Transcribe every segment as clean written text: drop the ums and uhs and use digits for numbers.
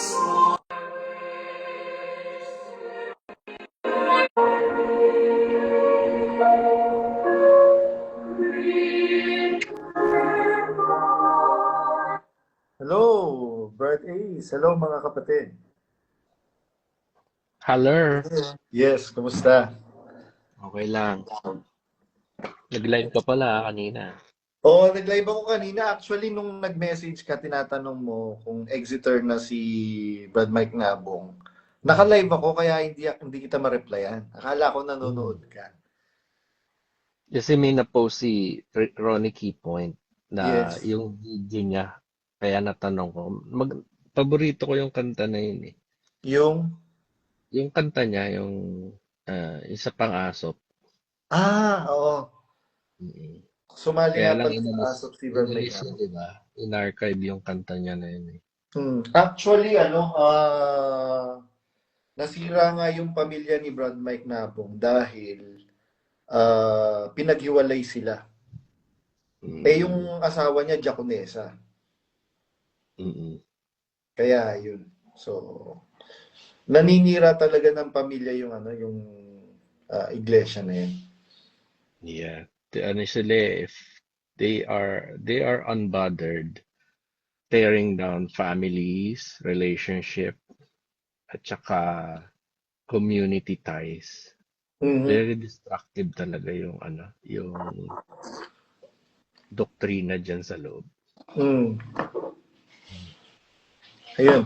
Hello, Brad Ace. Hello mga kapatid. Hello. Yes, kumusta? Okay lang. Nag-live ka pala kanina. Oo, nag-live ako kanina. Actually, nung nag-message ka, tinatanong mo kung exiter na si Brad Mike Nabong. Naka-live ako kaya hindi kita ma-replyan. Akala ko Mm. nanonood ka. Kasi may na-post si Ronnie Keypoint na Yes. yung video niya. Kaya natanong ko. Paborito ko yung kanta na yun eh. Yung, Yung kanta niya, yung sa pang-asop. oo. Mm. Sumali Kaya nga lang pala sa ASOP si Brad Mike inalis niya, Nabong. di ba? In-archive yung kanta niya na yun eh. Actually, nasira nga yung pamilya ni Brad Mike Nabong dahil pinaghiwalay sila. Yung Mm. asawa niya, Jaconesa. Mm. Kaya yun. So, naninira talaga ng pamilya yung iglesia na yun. Yeah. Ano sila eh, if they are unbothered, tearing down families, relationship, at saka community ties. Mhm. Very destructive talaga yung doktrina diyan sa loob. Mm. Ayun,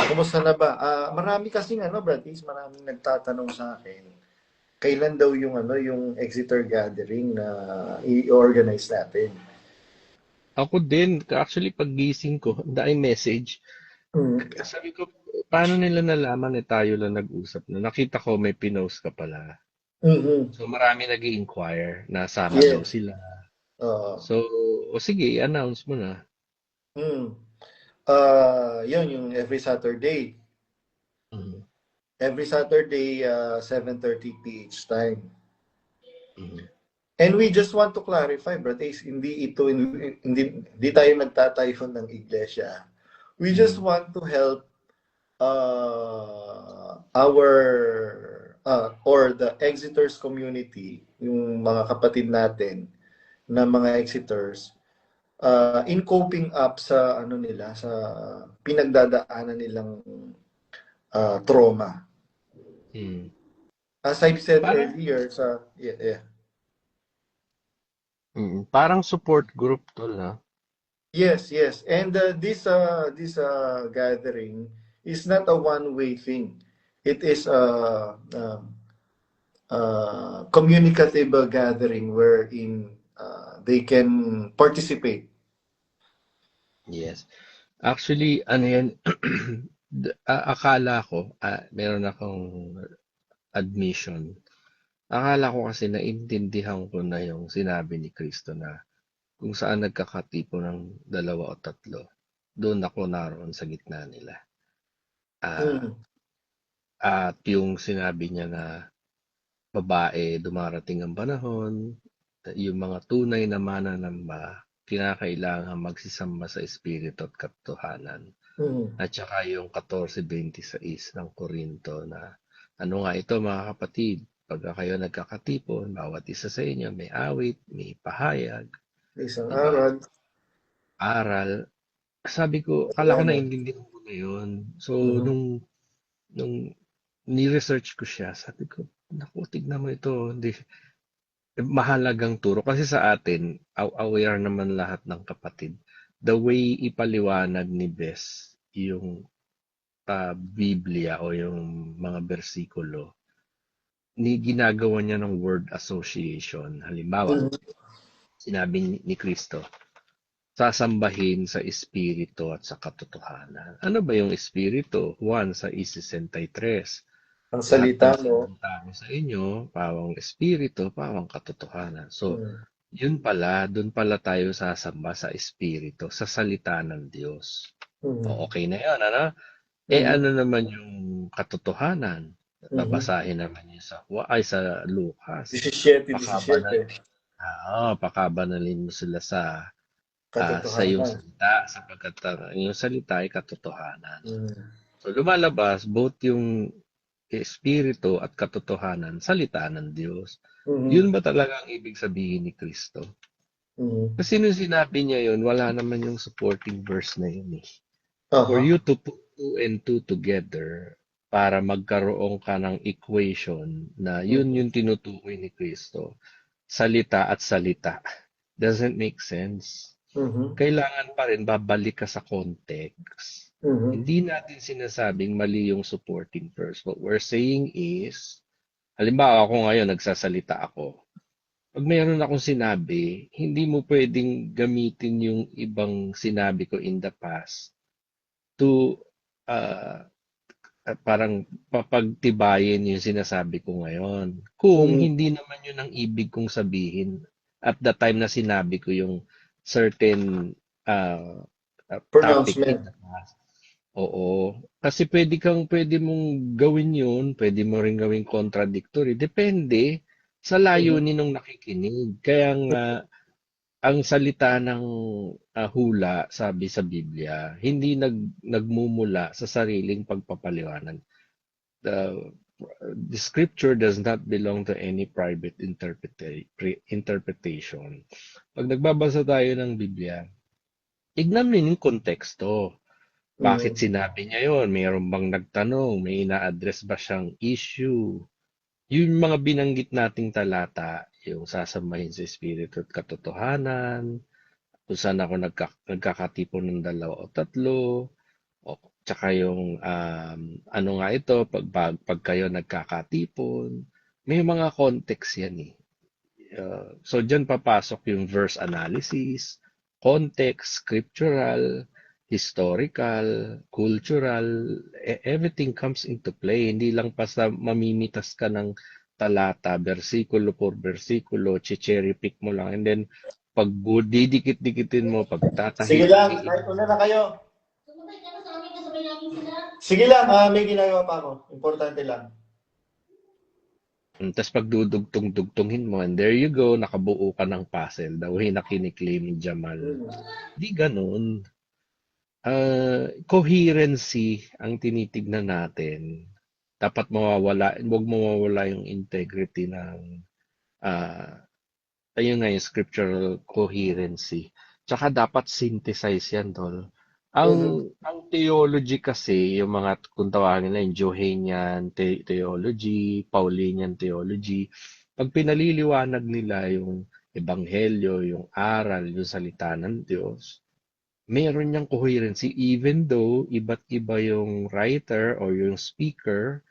kumusta na ba? Marami kasing Brad Ace, maraming nagtatanong sa akin. Kailan daw yung Exeter gathering na i-organize natin? Ako din, actually paggising ko, dahil message, Mm. sabi ko, paano nila nalaman eh tayo lang nag-usap na? Nakita ko may pinost ka pala. Mhm. So marami nag-i-inquire na sama daw Yes. sila. Oo. So, o sige, i-announce mo na. Mm. Yun, yung every Saturday. Mhm. Every Saturday, 7:30 PH time. Mhm. And we just want to clarify, Bratis, hindi tayo nagtatayon ng iglesia. We just Mhm. want to help our or the Exiters community, yung mga kapatid natin na mga Exiters, in coping up sa nila, sa pinagdadaanan nilang trauma. Mhm. As I've said Parang earlier, yeah. parang support group tol ha. Yes, yes. And this gathering is not a one-way thing. It is a communicative gathering wherein they can participate. Yes. Actually, ano yan, akala ko, meron akong admission. Akala ko kasi naintindihan ko na yung sinabi ni Kristo na kung saan nagkakatipo ng dalawa o tatlo, doon ako naroon sa gitna nila. Ah, Mm. at yung sinabi niya na babae, dumarating ang panahon, yung mga tunay na mananamba, kinakailangan magsisamba sa espiritu at katotohanan. Mm. At saka yung 14:26 ng Korinto na ano nga ito mga kapatid, pagka kayo nagkakatipon, bawat isa sa inyo may awit, may pahayag, Isang di ba? aral. Aral. Sabi ko, akala ko Ayan. naiintindihan ko na yun. So, Mhm. nung ni-research ko siya, sabi ko, naku, tignan mo ito. Hindi, mahalagang turo. Kasi sa atin, aware naman lahat ng kapatid. The way ipaliwanag ni Bess yung Biblia o yung mga bersikulo, ginagawa niya ng word association. Halimbawa, Mhm. sinabi ni Kristo, sasambahin sa espiritu at sa katotohanan. Ano ba yung espiritu? Juan sa 1:63. Ang Lahat salita ng mo. sinuntahan sa inyo, pawang espiritu, pawang katotohanan. So, Mm. yun pala, dun pala tayo sasamba sa espiritu, sa salita ng Diyos. O, Mhm. okay na yun, ano? Mhm. Ano naman yung katotohanan? Mhm. Babasahin naman yun sa Lucas. 17, Pakabanal, 17. pakabanalin mo sila sa iyong Katotohanan. salita sapagkat ang iyong salita ay katotohanan. Mm. So lumalabas both yung espiritu at katotohanan, salita ng Diyos. Mhm. Yun ba talaga ang ibig sabihin ni Kristo? Mhm. Kasi nung sinabi niya yun, wala naman yung supporting verse na yun eh. For Aha. you to put two and two together para magkaroon ka ng equation na yun Mhm. yung tinutukoy ni Kristo. Salita at salita. Doesn't make sense. Mhm. Kailangan pa rin babalik ka sa context. Mhm. Hindi natin sinasabing mali yung supporting verse. What we're saying is, halimbawa ako ngayon nagsasalita ako. Pag mayroon akong sinabi, hindi mo pwedeng gamitin yung ibang sinabi ko in the past to uh, parang papagtibayin yung sinasabi ko ngayon. Kung Mhm. hindi naman yun ang ibig kong sabihin at the time na sinabi ko yung certain topic in Pronouncement. the past. Oo. Kasi pwede mong gawin yun, pwede mo rin gawing contradictory. Depende sa Mhm. layunin ng nakikinig. Kaya nga, ang salita ng hula, sabi sa Biblia, hindi nagmumula sa sariling pagpapaliwanag. The scripture does not belong to any private interpretation. Pag nagbabasa tayo ng Biblia, tignan mo yung konteksto. Bakit Mhm. sinabi niya yon? Mayroon bang nagtanong? May ina-address ba siyang issue? Yung mga binanggit nating talata, yung sasamahin sa espiritu at katotohanan, kung saan ako nagkakatipon ng dalawa o tatlo, o tsaka yung ano nga ito, pag kayo nagkakatipon, may mga context yan eh. So dyan papasok yung verse analysis, context, scriptural, historical, cultural, everything comes into play. Hindi lang basta mamimitas ka ng talata, versikulo por versikulo, cherry pick mo lang, and then pag didikit-dikitin mo, Sige lang, pagtatahi-tahiin kahit una mo. na kayo. Sumakay ka na sa amin, kasabay namin sila. Sige lang, may ginagawa pa ako. Importante lang. Tapos pag dudugtong-dugtongin mo, and there you go, nakabuo ka ng puzzle, the way na kiniklaim ni Jamal. Mhm. Di ganun. Coherency ang tinitignan natin. Dapat huwag mawawala yung integrity ng, ah, ayun nga yung scriptural coherency. Tsaka dapat synthesize yan, tol. Ang, Mhm. ang theology kasi, yung mga, kung tawagin nila, yung Johannine theology, Paulinian theology, pag pinaliliwanag nila yung ebanghelyo, yung aral, yung salita ng Diyos, meron niyang coherency even though iba't iba yung writer or yung speaker,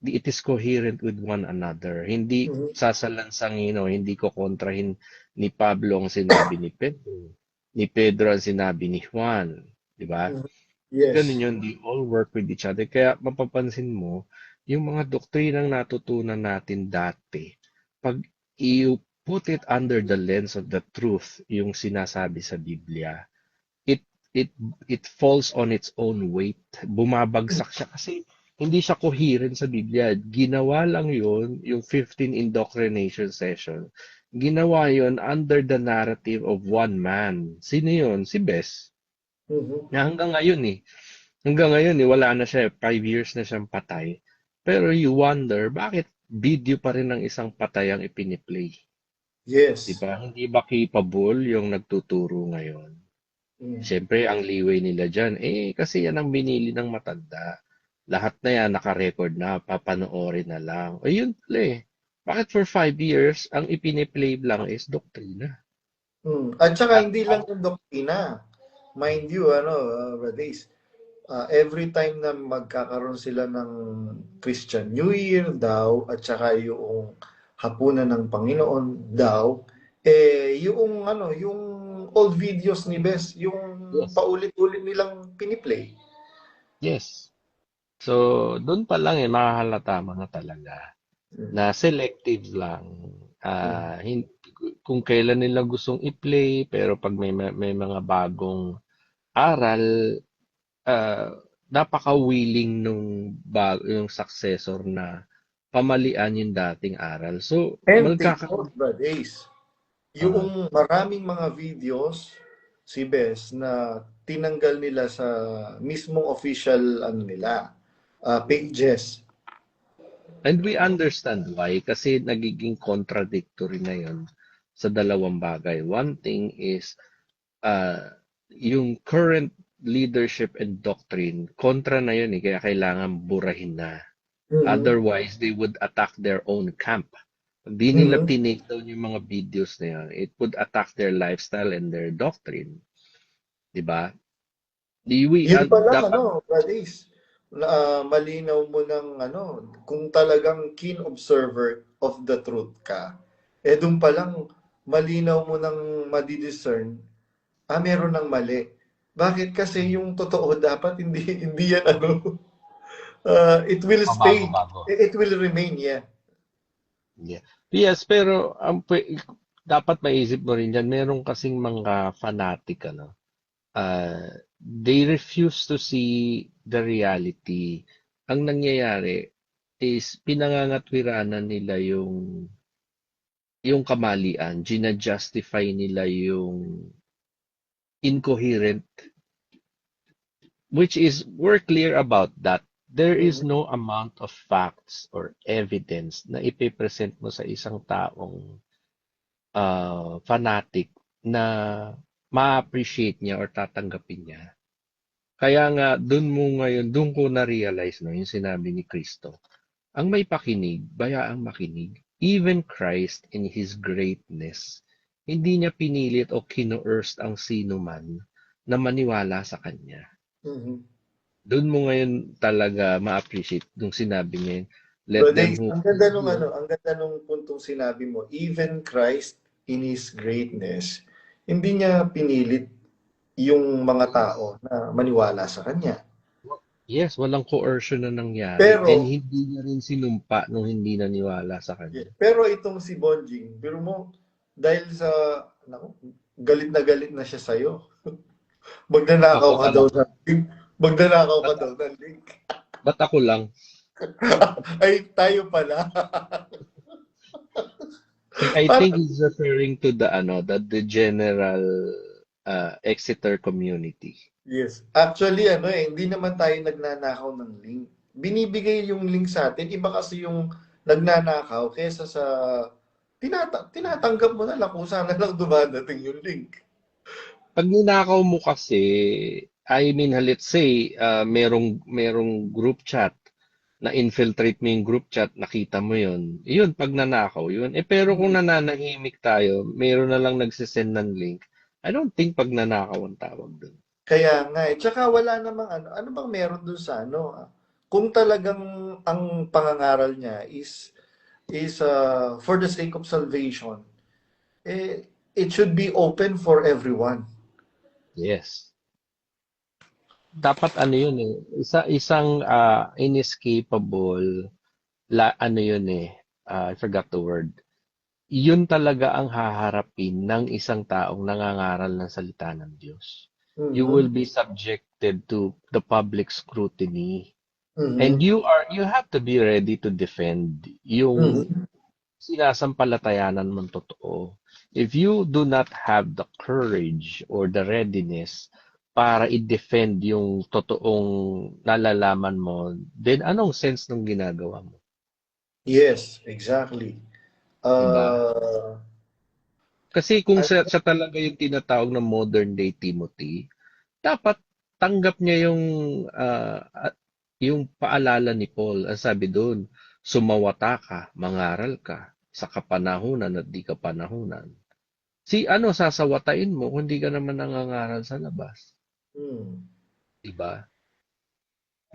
it is coherent with one another. Hindi Mhm. sasalansangin o hindi ko kontrahin ni Pablo ang sinabi ni Pedro, ni Pedro ang sinabi ni Juan, di ba? Mhm. Yes. Ganun yun, they all work with each other. Kaya mapapansin mo, yung mga doktrinang natutunan natin dati, pag you put it under the lens of the truth, yung sinasabi sa Biblia, it it it falls on its own weight. Bumabagsak siya kasi hindi siya coherent sa Biblia. Ginawa lang yun, yung 15 indoctrination session. Ginawa yun under the narrative of one man. Sino yun? Si Bess. Mhm. Na hanggang ngayon eh. Hanggang ngayon eh, wala na siya. 5 years na siyang patay. Pero you wonder, bakit video pa rin ng isang patay ang ipiniplay? Yes. Diba? Hindi ba capable yung nagtuturo ngayon? Mhm. Siyempre, ang leeway nila dyan, kasi yan ang binili ng matanda. Lahat na yan, naka-record na, papanoorin na lang. Ayun pala eh. Bakit for 5 years, ang ipiniplay lang is doktrina? At saka Ang, hindi lang yung doktrina. Mind you, Brother Ace, every time na magkakaroon sila ng Christian New Year daw at saka yung hapunan ng Panginoon daw, yung old videos ni Bes, yung yes. paulit-ulit nilang piniplay. Yes. So, doon pa lang makahalata mo na talaga Mm. na selective lang. Mm. Kung kailan nila gustong i-play, pero pag may mga bagong aral, ah, napaka-willing yung successor na pamalian yung dating aral. So, And take note, magkakaroon. Brad Ace, ah, yung maraming mga videos si Bes na tinanggal nila sa mismong official ano nila, pages. And we understand why, kasi nagiging contradictory na yun sa dalawang bagay. One thing is, yung current leadership and doctrine, kontra na yun kaya kailangan burahin na. Mhm. Otherwise, they would attack their own camp. Pag di nila Mhm. tinake down yung mga videos na yun, it would attack their lifestyle and their doctrine. Diba? Yun pa lang, Dapat, Brad Ace, malinaw mo ng kung talagang keen observer of the truth ka, doon pa lang, malinaw mo ng madidiscern, meron ng mali. Bakit? Kasi yung totoo dapat, hindi, hindi yan it will stay, mabago-bago. it will remain, yeah. Yeah. Yes, pero dapat maisip mo rin yan, meron kasing mga fanatic, they refuse to see the reality. Ang nangyayari is pinangangatwiranan nila yung kamalian, gina-justify nila yung incoherent, which is we're clear about that. There is Mhm. no amount of facts or evidence na ipipresent mo sa isang taong fanatic na ma-appreciate niya or tatanggapin niya. Kaya nga, dun ko na-realize yung sinabi ni Kristo. Ang may pakinig, bayaang makinig. Even Christ in His greatness, hindi niya pinilit o kinuurst ang sino man na maniwala sa Kanya. Mhm. Doon mo ngayon talaga ma-appreciate nung sinabi niya, let But them who ang ganda nung ang ganda nung puntong sinabi mo, even Christ in His greatness, hindi niya pinilit yung mga yes, tao na maniwala sa kanya. yes, walang coercion na nangyari and Pero, hindi niya rin sinumpa nung hindi naniwala sa Kanya. pero itong si Bonjing, pero mo, dahil sa, naku, galit na siya sa'yo. Magnanakaw Ako ka daw talaga. ng link. Magnanakaw ka Ba't, daw ng link. ba't ako lang? Ay, tayo pala. I Para, think he's referring to the general Exeter community. yes. Actually, hindi naman tayo nagnanakaw ng link. Binibigay yung link sa atin. Iba kasi yung nagnanakaw kesa sa tinatanggap mo na lang kung saan na lang dumadating yung link. Pag ninakaw mo kasi, I mean, let's say, merong group chat na infiltrate mo yung group chat, nakita mo yun. Yun, pag nanakaw yun. Pero kung nananahimik tayo, meron na lang nagsisend ng link, I don't think pag nanakaw ang tawag dun. Kaya nga eh. Tsaka wala namang ano bang meron dun sa kung talagang ang pangangaral niya is for the sake of salvation, it should be open for everyone. Yes. Dapat yun isang inescapable, yun I forgot the word. Yun talaga ang haharapin ng isang taong nangangaral ng salita ng Diyos. You will Mhm. be subjected to the public scrutiny. And Mhm. you have to be ready to defend yung Mhm. sinasampalatayanan mong totoo. If you do not have the courage or the readiness para i-defend yung totoong nalalaman mo, then anong sense ng ginagawa mo? Yes, exactly. Diba? Uh, Kasi kung ano, siya talaga yung tinatawag na modern day Timothy, dapat tanggap niya yung paalala ni Paul. Ang sabi doon, sumawata ka, mangaral ka sa kapanahunan at di kapanahunan. Sasawatain mo kung di ka naman nangangaral sa labas. hmm. Diba?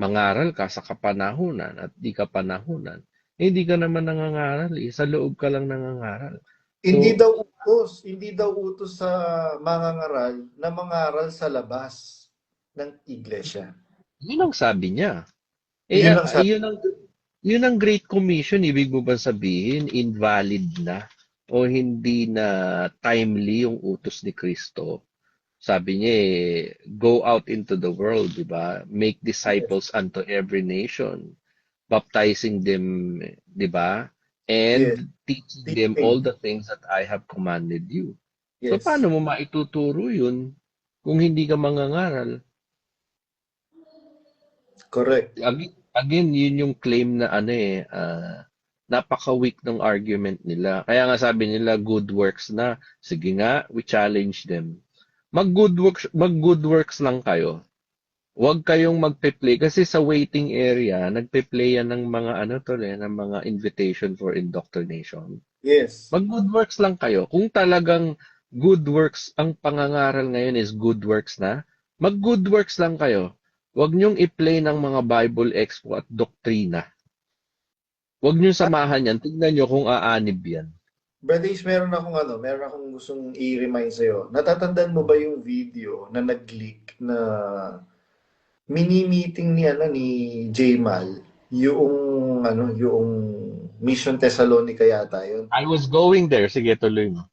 Mangaral ka sa kapanahunan at di kapanahunan. Hindi ka naman nangangaral sa loob ka lang nangangaral. So, Hindi daw utos sa mangangaral na mangaral sa labas ng iglesia. yun ang sabi niya. Yun ang sabi. Yun ang Great Commission, ibig mo ba sabihin, invalid na o hindi na timely yung utos ni Kristo? Sabi niya go out into the world, di ba? Make Yes. disciples unto every nation, baptizing them, di ba? Yes. And teaching them all Teaching. the things that I have commanded you. So, Yes. paano mo maituturo yun? Kung hindi ka mangangaral, Correct. again, yun yung claim na napaka-weak ng argument nila. Kaya nga sabi nila, good works na. Sige nga, we challenge them. Mag-good works lang kayo. Huwag kayong magpe-play kasi sa waiting area, nagpe-play yan ng mga ng mga invitation for indoctrination. Yes. Mag-good works lang kayo. Kung talagang good works, ang pangangaral ngayon is good works na, mag-good works lang kayo. Huwag niyong i-play ng mga Bible expo at doktrina. Huwag niyong samahan yan. Tignan niyo kung aanib yan. Brother Ace, meron akong gustong i-remind sa'yo. Natatandaan mo ba yung video na nag-leak na mini-meeting ni Jaymal, yung Mission Thessalonica yata yun. I was going there. Sige, tuloy mo.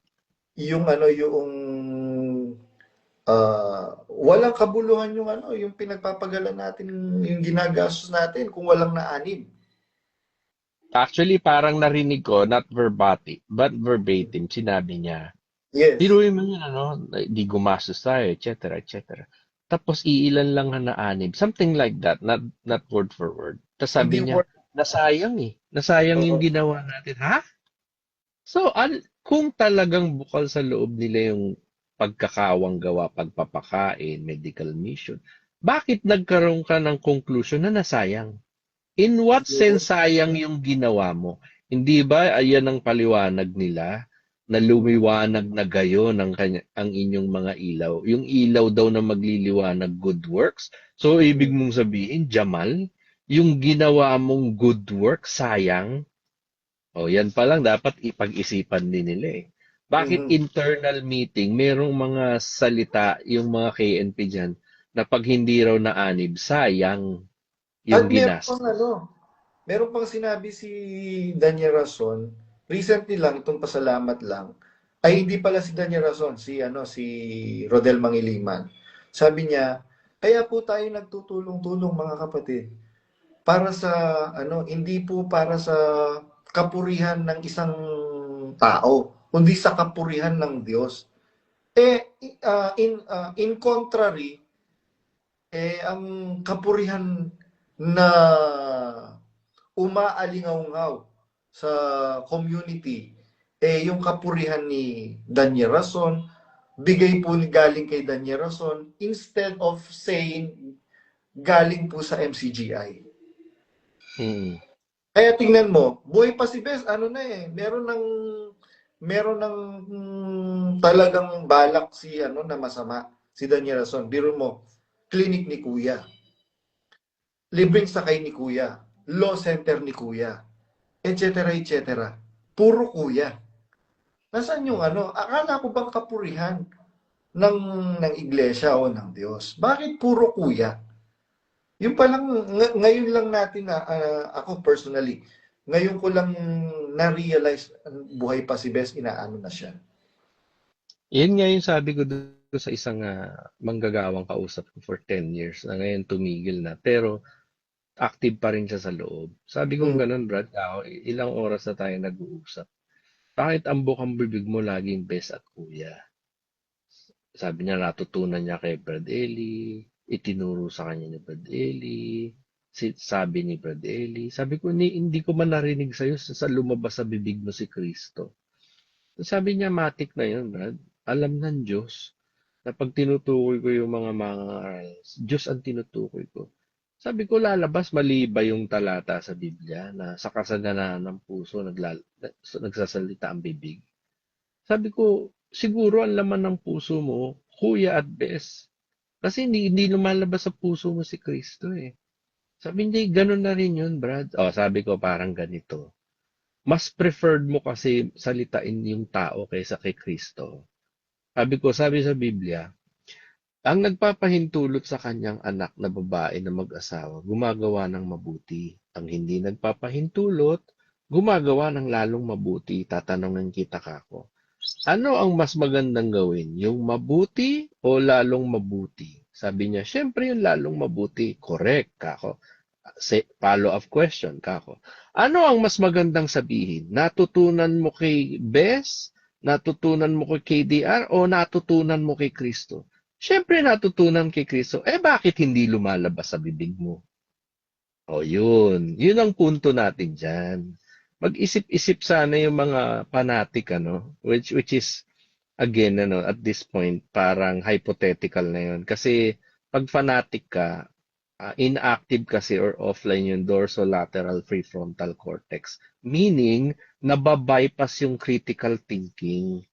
Walang kabuluhan yung pinagpapagala natin, yung ginagastos natin kung walang naanib. Actually, parang narinig ko, not verbatim, sinabi niya. Yes. Biruin mo yun, di gumastos tayo, etc., etc. Tapos iilan lang na naanib. Something like that, not word for word. Tapos sabi niya, nasayang Nasayang yung ginawa natin. Ha? So, kung talagang bukal sa loob nila yung pagkakawang gawa, pagpapakain, medical mission, bakit nagkaroon ka ng conclusion na nasayang? In what sense sayang yung ginawa mo? Hindi ba ayan ang paliwanag nila na lumiwanag na gayon ang inyong mga ilaw? Yung ilaw daw na magliliwanag good works. So, ibig mong sabihin, Jamal, yung ginawa mong good work, sayang? O, yan pa lang dapat ipag-isipan din nila eh. Bakit internal meeting, merong mga salita, yung mga KNP dyan, na pag hindi raw naanib, sayang yung ginastos. Meron pang sinabi si Daniel Rason, recently lang, itong pasalamat lang, ay hindi pala si Daniel Rason, si Rodel Mangiliman. Sabi niya, kaya po tayo nagtutulong-tulong mga kapatid, para sa, hindi po para sa kapurihan ng isang tao, kundi sa kapurihan ng Diyos. In contrary, ang kapurihan na umaalingaw-ngaw sa community, yung kapurihan ni Daniel Rason, bigay po galing kay Daniel Rason, instead of saying galing po sa MCGI. Kaya tingnan mo, buhay pa si Bes, meron ng talagang balak na masama, si Daniel Rason. Biro mo, clinic ni Kuya, libreng sakay ni Kuya, law center ni Kuya, etc. etc. Puro Kuya. Nasaan yung akala ko bang kapurihan ng iglesia o ng Diyos? Bakit puro Kuya? Yung palang, ngayon lang natin ako personally, ngayon ko lang na-realize buhay pa si Bes, inaano na siya. Yan nga yung sabi ko doon sa isang manggagawang kausap ko for 10 years na ngayon tumigil na. Pero active pa rin siya sa loob. Sabi ko ganun, Brad, ilang oras na tayo nag-uusap. Bakit ang bukang bibig mo laging Bes at Kuya? Sabi niya, natutunan niya kay Brad Eli, itinuro sa kanya ni Brad Eli, sabi ni Brad Eli. Sabi ko, hindi ko man narinig sa'yo sa lumabas sa bibig mo si Kristo. Sabi niya, matik na yun, Brad. Alam ng Diyos na pag tinutukoy ko yung mga Diyos ang tinutukoy ko. Sabi ko, lalabas, mali ba yung talata sa Biblia na sa kasalanan ng puso nagsasalita ang bibig? Sabi ko, siguro ang laman ng puso mo, Kuya at Bes. Kasi hindi lumalabas sa puso mo si Kristo eh. Sabi niya, ganun na rin yun, Brad. Sabi ko, parang ganito. Mas preferred mo kasi salitain yung tao kaysa kay Kristo. Sabi sa Biblia, ang nagpapahintulot sa kanyang anak na babae na mag-asawa, gumagawa ng mabuti. Ang hindi nagpapahintulot, gumagawa ng lalong mabuti. Tatanungin kita kako. Ano ang mas magandang gawin? Yung mabuti o lalong mabuti? Sabi niya, syempre yung lalong mabuti. Correct, kako. Follow-up question, kako. Ano ang mas magandang sabihin? Natutunan mo kay Bes? Natutunan mo kay KDR? O natutunan mo kay Kristo? Siyempre natutunan kay Kristo, bakit hindi lumalabas sa bibig mo? O yun. Yun ang punto natin dyan. Mag-isip-isip sana yung mga fanatic, ano? Which is, again, ano, at this point, parang hypothetical na yun. Kasi, pag fanatic ka, inactive kasi or offline yung dorsolateral prefrontal cortex. Meaning, nababypass yung critical thinking.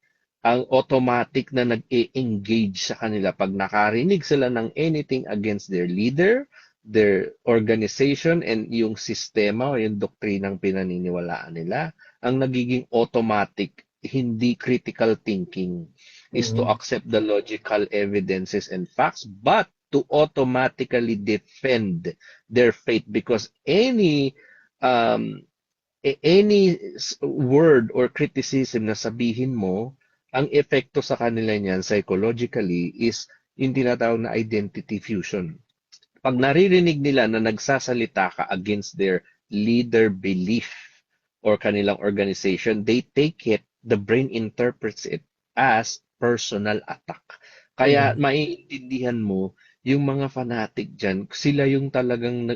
Ang automatic na nag-e-engage sa kanila pag nakarinig sila ng anything against their leader, their organization, and yung sistema o yung doktrinang pinaniniwalaan nila, ang nagiging automatic, hindi critical thinking, is to Mhm. accept the logical evidences and facts, but to automatically defend their faith because um, word or criticism na sabihin mo, ang epekto sa kanila niyan psychologically is yung tinatawag na identity fusion. Pag naririnig nila na nagsasalita ka against their leader belief or kanilang organization, they take it, the brain interprets it as personal attack. Kaya Mhm. maiintindihan mo yung mga fanatic dyan, sila yung talagang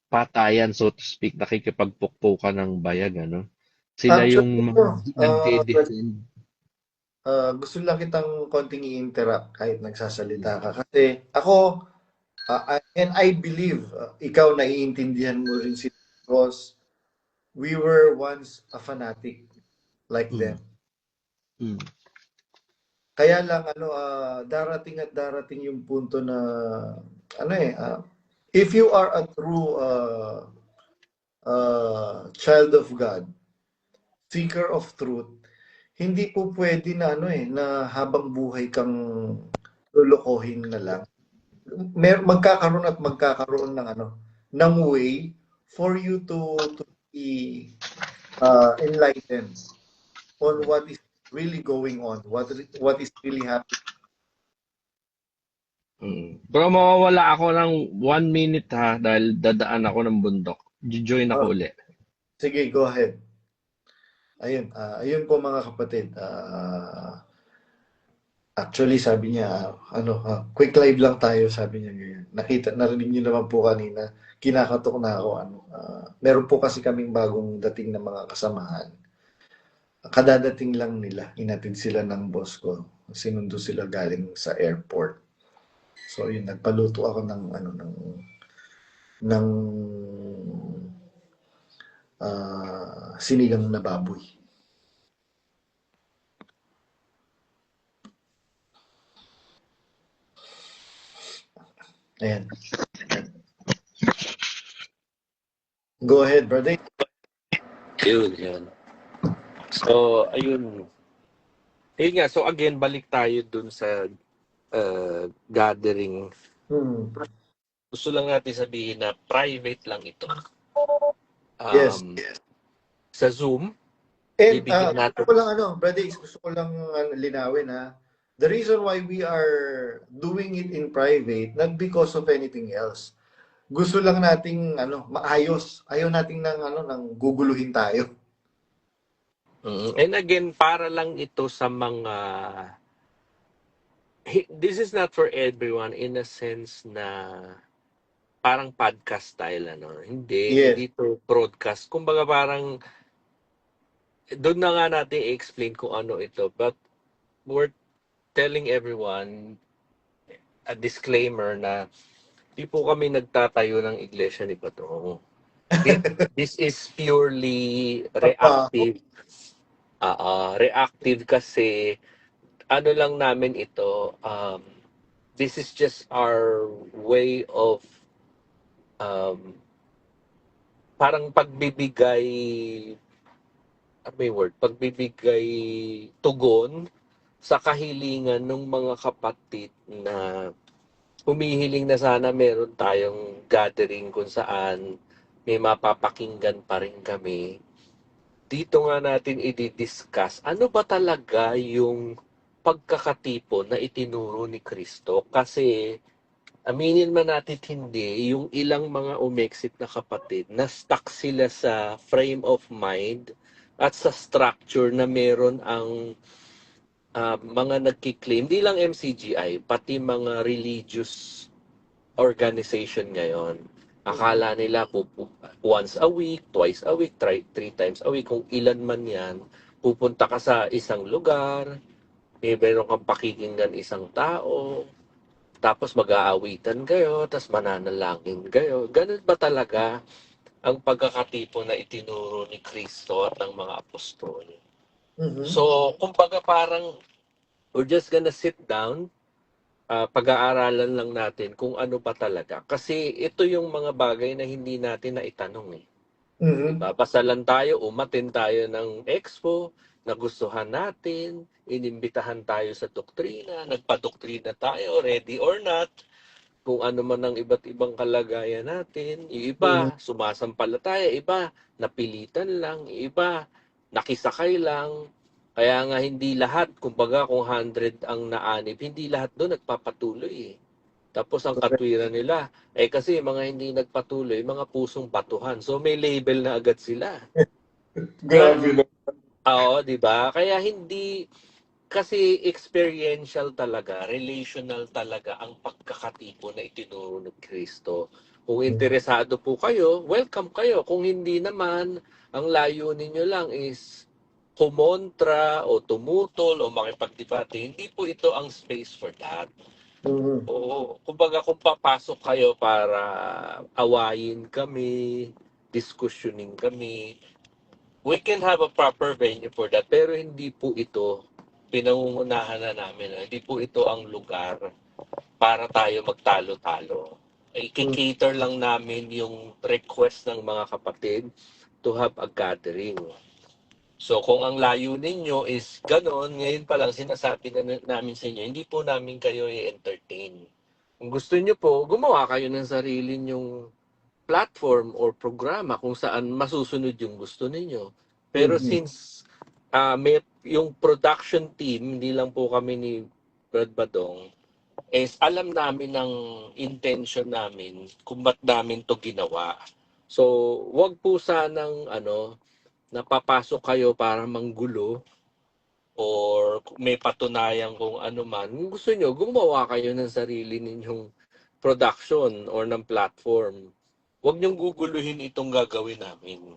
patayan, so to speak, nakikipagpukpukan ng bayag, ano? Sila yung Actually, mga nagde-defend. gusto lang kitang konting i-interrupt kahit nagsasalita ka. Kasi ako, and I believe, ikaw naiintindihan mo rin sila because we were once a fanatic like them. Mm, mm, Kaya lang, darating at darating yung punto na, if you are a true child of God, seeker of truth, hindi po pwede na na habang buhay kang lulukohin na lang. Magkakaroon at magkakaroon ng ng way for you to be enlightened on what is really going on, what is really happening. Pero mawawala ako ng 1 minute ha, dahil dadaan ako ng bundok. Join ako Oh, uli. sige, go ahead. Ayun, ayun po mga kapatid. Actually, sabi niya, quick live lang tayo, sabi niya ngayon. Narinig niyo naman po kanina, kinakatok na ako. Meron po kasi kaming bagong dating na mga kasamahan. Kadadating lang nila, inatid sila ng boss ko. Sinundo sila galing sa airport. So, yun, nagpaluto ako ng sinigang na baboy. Ayan. Go ahead, brother. Yun. So, ayun. Ayun nga, so again, balik tayo dun sa gathering. Hmm. Gusto lang natin sabihin na private lang ito. Yes. Sa Zoom, And bibigyan gusto natin. ko lang brother, gusto ko lang linawin the reason why we are doing it in private, not because of anything else. Gusto lang nating maayos. Ayaw nating ng guguluhin tayo. And again, para lang ito sa mga this is not for everyone in a sense na parang podcast style, ano. Yes. Hindi to broadcast. Kumbaga parang doon na nga natin i-explain kung ano ito. But we're telling everyone a disclaimer na di po kami nagtatayo ng iglesia ni Patong. This is purely Trabaho. reactive. Reactive kasi ano lang namin ito, this is just our way of um, parang pagbibigay, may word, pagbibigay tugon sa kahilingan ng mga kapatid na humihiling na sana meron tayong gathering kung saan may mapapakinggan pa rin kami. Dito nga natin i-discuss ano ba talaga yung pagkakatipon na itinuro ni Kristo, kasi aminin man natin hindi, yung ilang mga umexit na kapatid, na stuck sila sa frame of mind at sa structure na meron ang mga nagki-claim, di lang MCGI, pati mga religious organization ngayon. Akala nila once a week, twice a week, three times a week, kung ilan man yan, pupunta ka sa isang lugar, may meron kang pakikinggan isang tao, tapos mag-aawitan kayo, tapos mananalangin kayo. Ganun ba talaga ang pagkakatipo na itinuro ni Kristo at ng mga apostol? Mhm. So, kumbaga parang we're just gonna sit down, pag-aaralan lang natin kung ano ba talaga. Kasi ito yung mga bagay na hindi natin naitanong eh. Mhm. Diba? Basta lang tayo, umatin tayo ng expo, nagustuhan natin, inimbitahan tayo sa doktrina, nagpa-doktrina tayo, ready or not, kung ano man ang iba't ibang kalagayan natin. Yung Mhm. iba, sumasampalataya, iba, napilitan lang, yung iba, nakisakay lang. Kaya nga hindi lahat, kumbaga kung 100 ang naanib, hindi lahat doon nagpapatuloy eh. Tapos ang Correct. katwiran nila, kasi mga hindi nagpatuloy, mga pusong batuhan. So may label na agad sila. Grabe na. Oo, di ba? Kaya hindi, kasi experiential talaga, relational talaga ang pagkakatipo na itinuro ng Kristo. Kung interesado po kayo, welcome kayo. Kung hindi naman, ang layunin nyo lang is kumontra o tumutol o makipagdebate. Hindi po ito ang space for that. Mhm. Oo, kumbaga kung papasok kayo para awayin kami, diskusyonin kami, we can have a proper venue for that. Pero hindi po ito pinangungunahan na namin. Hindi po ito ang lugar para tayo magtalo-talo. I-cater lang namin yung request ng mga kapatid to have a gathering. So kung ang layunin nyo is ganon, ngayon pa lang sinasabi na namin sa inyo, hindi po namin kayo i-entertain. Kung gusto nyo po, gumawa kayo ng sarili nyong platform or programa kung saan masusunod yung gusto ninyo. Pero Mhm. since may yung production team, hindi lang po kami ni Brad Badong, is alam namin ng intention namin kung ba't namin to ginawa. So, wag po sanang napapasok kayo para manggulo or may patunayan kung ano man. Kung gusto nyo, gumawa kayo ng sarili ninyong production or ng platform. Huwag niyong guguluhin itong gagawin namin.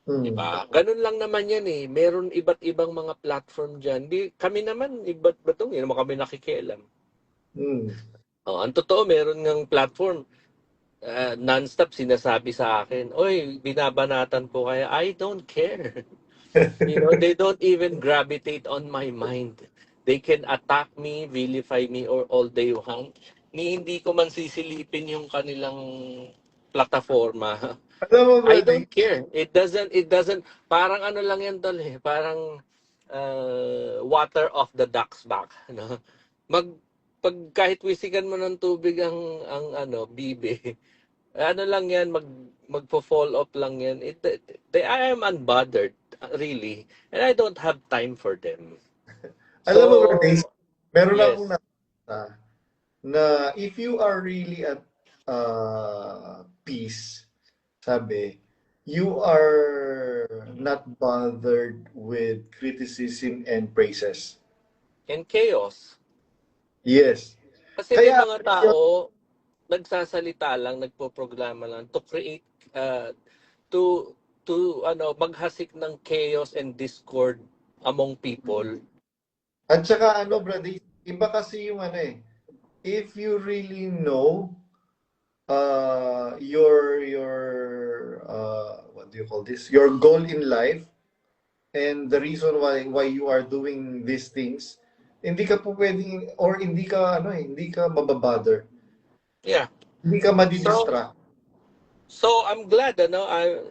Diba? Ganun lang naman yan eh. Meron iba't ibang mga platform dyan. Kami naman, iba't batong, hindi naman kami nakikialam. Mhm. Ang totoo, meron ng platform, non-stop sinasabi sa akin, oy, binabanatan po kaya. I don't care. They don't even gravitate on my mind. They can attack me, vilify me, or all they want. Hindi ko man sisilipin yung kanilang plataforma. Alam mo, I brother, don't care. It doesn't, parang ano lang yan tol eh. Parang water off the duck's back. No? Mag, kahit wisikan mo ng tubig ang bibe, ano lang yan, magpo-fall off lang yan. I am unbothered, really. And I don't have time for them. alam mo, brother, So, meron akong yes. nakita na if you are really at peace, sabi, you are not bothered with criticism and praises. And chaos. Yes. Kasi may Kaya, mga tao, nagsasalita lang, nagpo-programa lang to create, to, maghasik ng chaos and discord among people. at saka ano, brother, iba kasi yung if you really know your what do you call this? Your goal in life and the reason why you are doing these things, hindi ka po pwedeng or hindi ka mababother. Yeah. Hindi ka So, madidistract. I'm glad,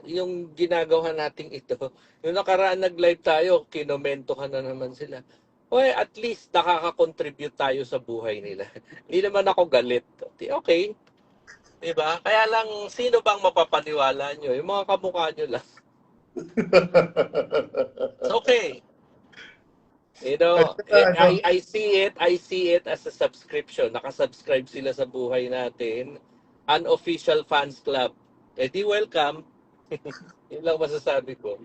yung ginagawa nating ito. Yung nakaraan nag-live tayo, kinomento ka na naman sila. Oy, at least nakaka-contribute tayo sa buhay nila. Hindi naman ako galit. Okay, 'di ba? Kaya lang, sino bang mapapaniwala nyo? Yung mga kamukha nyo lang. It's okay. At saka, I see it as a subscription. Nakasubscribe sila sa buhay natin. Unofficial fans club. Di welcome. Yun lang masasabi ko.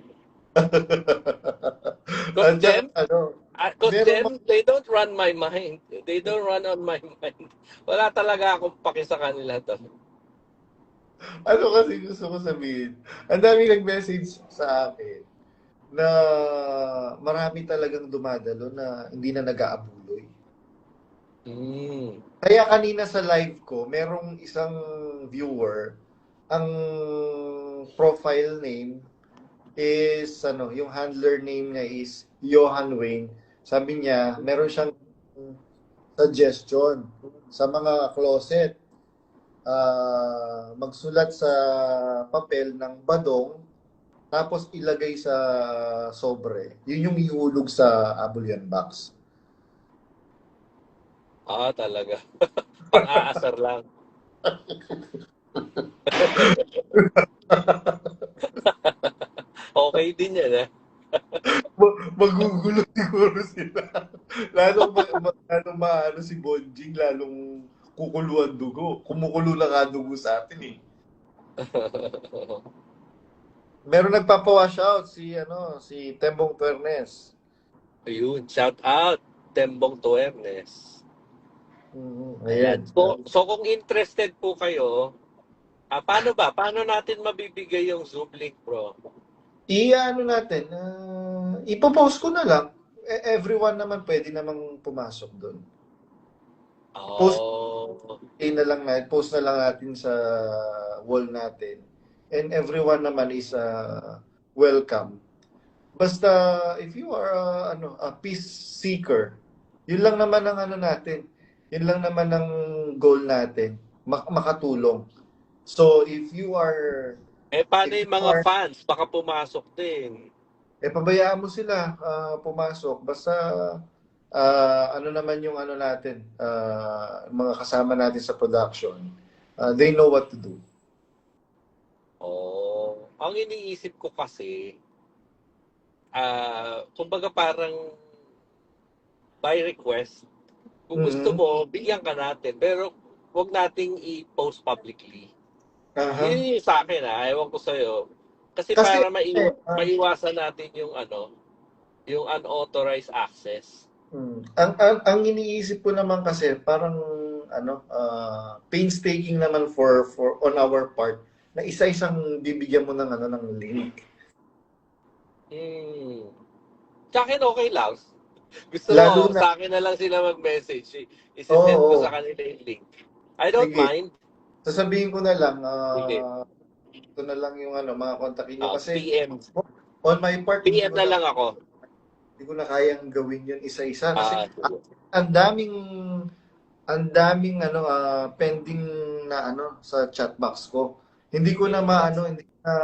at Coach saka Jem, Because Merong them, they don't run my mind. They don't run on my mind. Wala talaga akong paki sa kanila to. ano kasi gusto ko sabihin. Ang daming nag-message sa akin na marami talagang dumadalo na hindi na nag-aabuloy. Mm. Kaya kanina sa live ko, merong isang viewer, ang profile name is, yung handler name niya is Johan Wayne. Sabi niya, meron siyang suggestion sa mga closet. Magsulat sa papel ng badong, tapos ilagay sa sobre. Yun yung ihulog sa abulyan box. Talaga. Pang-aasar lang. Okay din yan, eh. Magugulo siguro sila. Lalong maano si Bonjing, lalong kukuluan dugo. Kumukulo na nga dugo sa atin eh. Meron nagpapawash out si Tembong Tuernes. Ayun, shout out, Tembong Tuernes. Ayan. So kung interested po kayo, paano ba? Paano natin mabibigay yung Zoom link, bro? Ano natin, ipopost ko na lang. Everyone naman pwede namang pumasok doon. Post na lang natin, post na lang natin sa wall natin. And everyone naman is welcome. Basta if you are a peace seeker, yun lang naman ang natin. Yun lang naman ang goal natin, makatulong. So if you are paano yung mga fans? Baka pumasok din. pabayaan mo sila pumasok. Basta naman yung natin, mga kasama natin sa production, they know what to do. Ang iniisip ko kasi, kumbaga parang by request, kung gusto mo, bigyan ka natin. Pero huwag nating i-post publicly. Yun yung sa akin, ewan ko sa'yo. Kasi para maiwasan natin yung yung unauthorized access. Ang iniisip ko naman kasi parang painstaking naman for on our part na isa-isang bibigyan mo ng link. Sa akin okay lang. Gusto mo, sa akin na lang sila mag-message. Isisend ko sa kanila yung link. I don't mind. Sasabihin ko na lang, ito na lang yung mga kontakin nyo. Kasi PM. On my part, PM na lang ako. Hindi ko na kayang gawin yun isa-isa. Kasi ang daming pending na sa chat box ko. Hindi ko na hindi na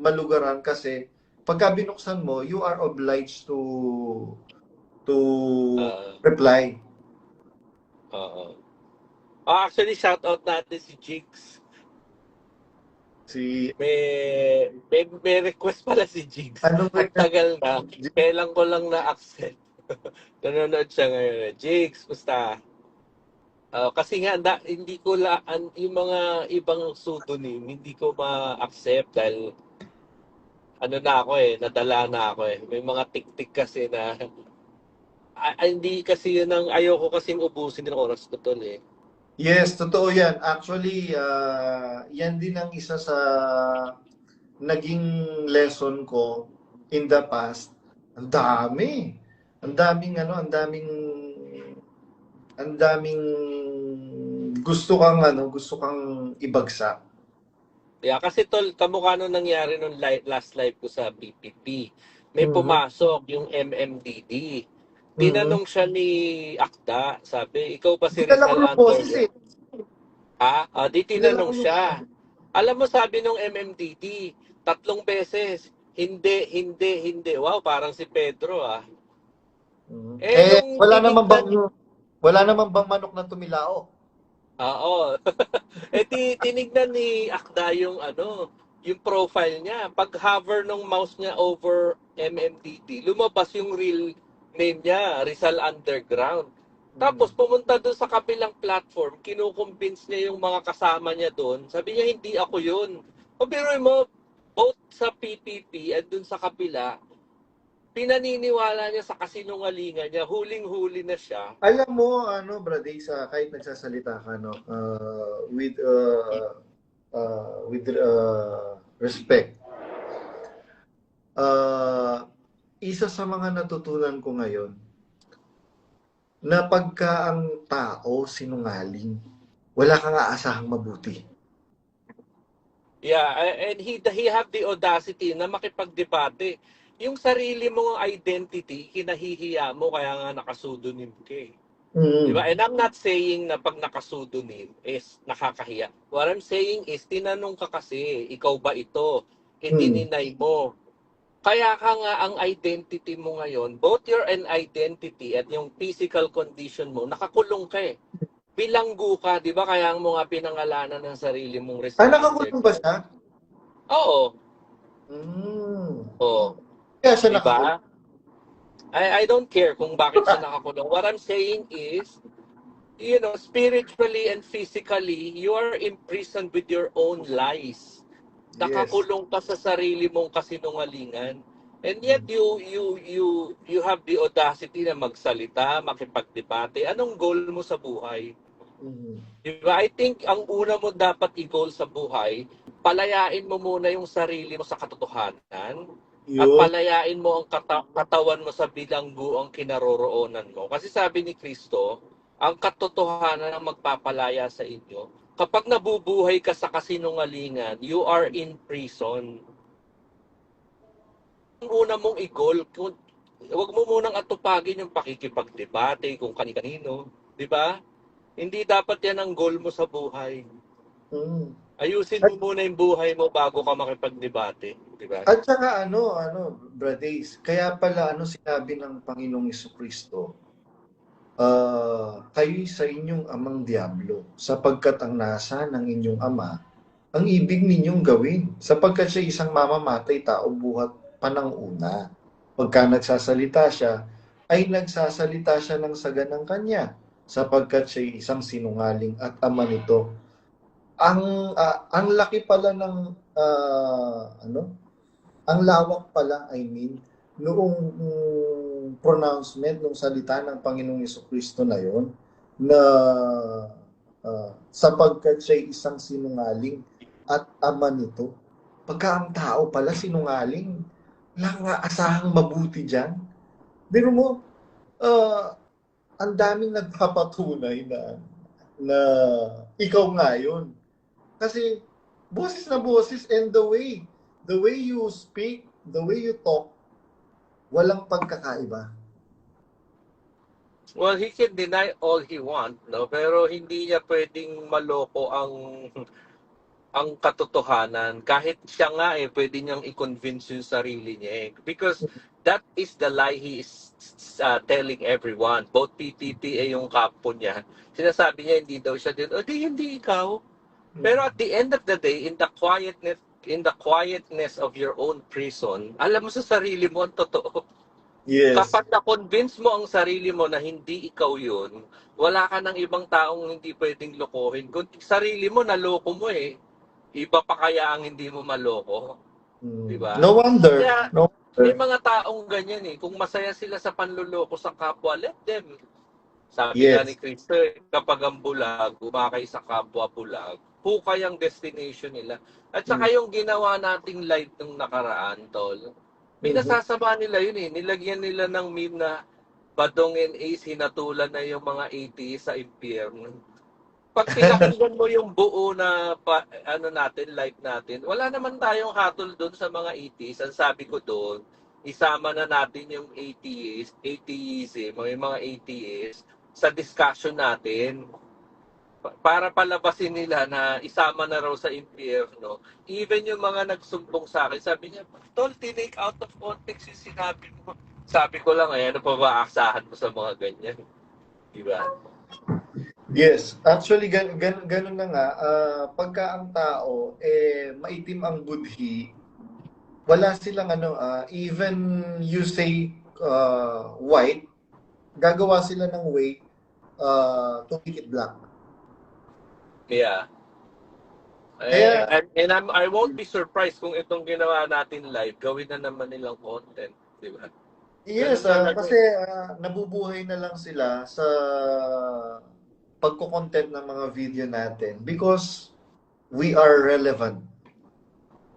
malugaran kasi pagka binuksan mo, you are obliged to reply. Actually, shout out natin si Jigs. May request pala si Jigs. Ang tagal na. Kailan ko lang na-accept. Nanonood siya ngayon. Jigs, basta. Kasi nga, hindi ko yung mga ibang pseudonym, hindi ko ma-accept dahil nadala na ako eh. May mga tik-tik kasi na hindi kasi yun ang ayoko kasing ubusin ng oras ko tol eh. Yes, totoo yan. Actually, yan din ang isa sa naging lesson ko in the past. Ang daming gusto kang ibagsak. Yeah, kasi tol, kamukha nung nangyari nung last live ko sa PPP. May pumasok yung MMDD. Tinanong siya ni Akda, sabi, ikaw ba si Rizal Underground? Di tinanong siya. Alam mo, sabi nung MMDD, 3 beses, hindi. Wow, parang si Pedro Wala namang bang manok na tumilao? Oo. Tinignan ni Akda yung yung profile niya. Pag hover ng mouse niya over MMDD, lumabas yung real name niya, Rizal Underground. Tapos pumunta doon sa kabilang platform, kinukumbins niya yung mga kasama niya doon. Sabi niya, hindi ako yun. Pero mo, both sa PPP at doon sa kabila, pinaniniwala niya sa kasinungalingan niya, huling-huli na siya. Alam mo, Brady, kahit nagsasalita ka, with respect, isa sa mga natutunan ko ngayon, na pagka ang tao sinungaling, wala kang aasahang mabuti. Yeah, and he have the audacity na makipagdebate. Yung sarili mong identity, kinahihiya mo, kaya nga nakasudonym ka eh. Diba? And I'm not saying na pag nakasudonym is nakakahiya. What I'm saying is, tinanong ka kasi, ikaw ba ito? Dininay mo. Kaya ka nga ang identity mo ngayon, both your identity at yung physical condition mo, nakakulong ka eh. Bilanggo ka, di ba? Kaya mo nga pinangalanan ng sarili mong research. Nakakulong ba siya? Oo. Oo. Kaya siya diba? I don't care kung bakit siya nakakulong. What I'm saying is, you know, spiritually and physically, you are imprisoned with your own lies. Nakakulong ka sa sarili mong kasinungalingan. And yet you have the audacity na magsalita, makipagdebate. Anong goal mo sa buhay? Diba? I think ang una mo dapat i-goal sa buhay, palayain mo muna yung sarili mo sa katotohanan. At palayain mo ang katawan mo sa bilanggo ang kinaroroonan mo. Kasi sabi ni Kristo, ang katotohanan ang magpapalaya sa inyo. Kapag nabubuhay ka sa kasinungalingan, you are in prison. Ang una mong i-goal, huwag mo munang atupagin yung pakikipagdebate kung kani-kanino. Di ba? Hindi dapat yan ang goal mo sa buhay. Ayusin mo muna yung buhay mo bago ka makipagdebate. Di ba? At saka Brades, kaya pala sinabi ng Panginoong Jesucristo, kayo'y sa inyong amang Diablo, sapagkat ang nasa ng inyong ama, ang ibig ninyong gawin, sapagkat siya isang mamamatay tao buhat pananguna. Pagka nagsasalita siya, ay nagsasalita siya ng saga ng kanya, sapagkat siya isang sinungaling at ama nito. Ang laki pala ng ang lawak pala, noong pronouncement ng salita ng Panginoong Jesucristo na yon, na sapagkat siya isang sinungaling at ama nito. Pagka ang tao pala sinungaling, wala nga asahang mabuti dyan. Pero mo, ang daming nagpapatunay na ikaw nga yun. Kasi boses na boses, and the way you speak, the way you talk, walang pagkakaiba. Well, he can deny all he want, no? Pero hindi niya pwedeng maloko ang katotohanan. Kahit siya nga pwede niyang i-convince yung sarili niya Because that is the lie he is telling everyone. Both PTT yung kapo niya. Sinasabi niya hindi daw siya din. Hindi ikaw. Pero at the end of the day, in the quietness of your own prison, alam mo sa sarili mo ang totoo. Yes. Kapag na-convince mo ang sarili mo na hindi ikaw yun, wala ka ng ibang taong hindi pwedeng lokohin. Kung sarili mo, naloko mo iba pa kaya ang hindi mo maloko. Diba? No wonder. Kaya, may mga taong ganyan Kung masaya sila sa panluloko sa kapwa, let them. Sabi nga ni Kristo, kapag ang bulag, umakay sa kapwa bulag, hukay ang destination nila. At saka yung ginawa nating live nung nakaraan, tol, may nasasama nila yun Nilagyan nila ng meme na Badong and Ace, hinatulan na yung mga atheist sa impyerno. Pag pinakinggan mo yung buo na live natin, wala naman tayong hatol doon sa mga atheists. Ang sabi ko doon, isama na natin yung atheism, yung mga atheists sa discussion natin. Para palabasin nila na isama na raw sa impyerno. Even yung mga nagsumbong sa akin, sabi niya, Tol, tinake out of context yung sinabi mo. Sabi ko lang, ano pa ba aksahan mo sa mga ganyan? Diba? Yes. Actually, ganun na nga. Pagka ang tao, maitim ang budhi, wala silang even you say white, gagawa sila ng way to make it black. Yeah. And I won't be surprised kung itong ginawa natin live, gawin na naman nilang content, di ba? Yes, Ganun talaga kasi eh. nabubuhay na lang sila sa pagko-content ng mga video natin because we are relevant.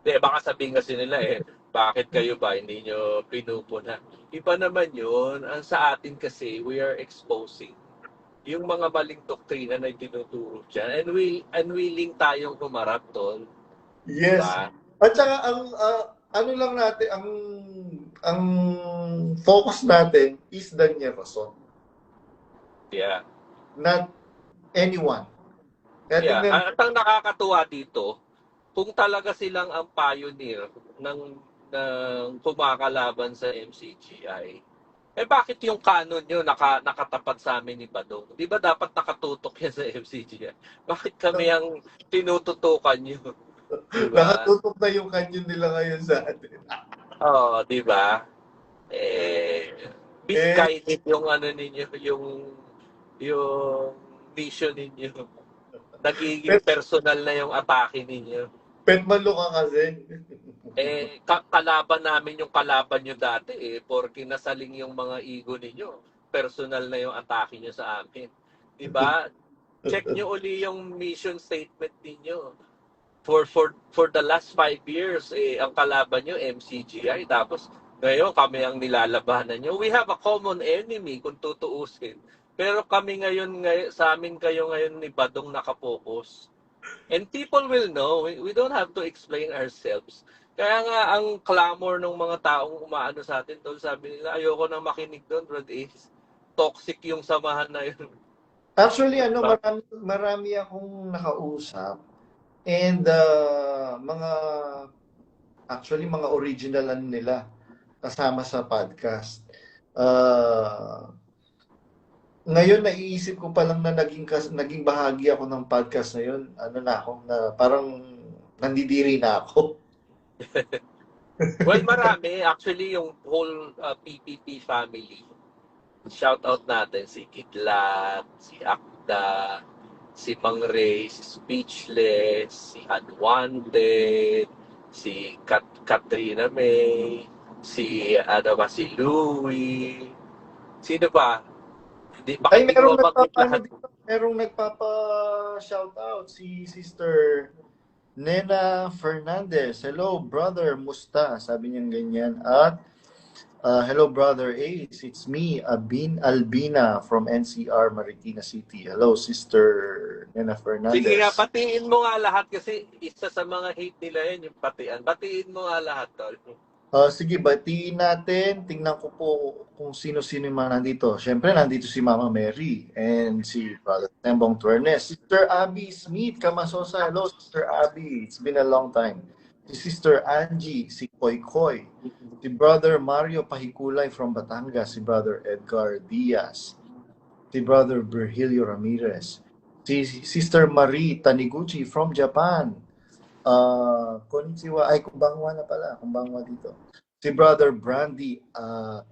Baka sabihin kasi nila bakit kayo ba hindi nyo pinupuna? Iba naman yun. Ang sa atin kasi, we are exposing yung mga maling doktrina na tinuturo dyan. And unwilling tayong humarap tol. Yes. Diba? At saka ano lang natin, ang focus natin is Daniel Rason, Yeah. not anyone. Kaya Yeah. tingnan, At ang nakakatuwa dito, kung talaga silang ang pioneer ng kumakalaban sa MCGI, bakit yung canon nyo nakatapat sa amin ni Badong? Di ba dapat nakatutok yan sa MCGI? Bakit kami ang tinututukan nyo? Di ba? nakatutok na yung kanyon nila ngayon sa atin. Oo, di ba? Eh, misguided yung ano ninyo, yung mission ninyo. Nagiging Pet, personal na yung atake ninyo. petmalo ka kasi. Kalaban namin yung kalaban nyo dati porque nasaling yung mga ego ninyo. Personal na yung atake nyo sa amin. Diba? Check nyo uli yung mission statement ninyo. For the last 5 years, ang kalaban nyo, MCGI. Tapos, ngayon, kami ang nilalabanan nyo. We have a common enemy kung tutuusin. Pero kami ngayon sa amin kayo ngayon ni Badong nakapokus. And people will know. We don't have to explain ourselves. Kaya nga, ang clamor ng mga taong umaano sa atin, tol, sabi nila, ayoko nang makinig doon, Brad Ace. Toxic yung samahan na yun. Actually, marami akong nakausap. And mga original nila kasama sa podcast. Ngayon naiisip ko pa lang na naging bahagi ako ng podcast na yun. Ano na ako, na parang nandidiri na ako. Well, marami. Actually, yung whole PPP family. Shout out natin si Kidlat, si Akda, si Mang Ray, si Speechless, si Unwanted, si Katrina May, si Louie. Sino ba? Baka Ay, hindi ko mabanggit lahat. merong nagpapa-shoutout si Sister Nena Fernandez. Hello, brother, musta? Sabi niya ganyan. At hello, brother Ace. It's me, Albina from NCR, Marikina City. Hello, Sister Nena Sige nga, Fernandez. batiin mo nga lahat kasi isa sa mga hate nila yun, yung batian. Batiin mo nga lahat, tol. Sige, batiin natin. Tingnan ko po kung sino-sino yung mga nandito. Siyempre, nandito si Mama Mary and si Brother Tembong Tuernes. Sister Abby Smith, Kamasosa. Hello, Sister Abby. It's been a long time. Si Sister Angie, si Koy Koy. Si Brother Mario Pahikulay from Batangas. Si Brother Edgar Diaz. Si Brother Virgilio Ramirez. Si Sister Marie Taniguchi from Japan. Konnichiwa. Ay, kumbangwa na pala. Kumbangwa dito. Si Brother Brandy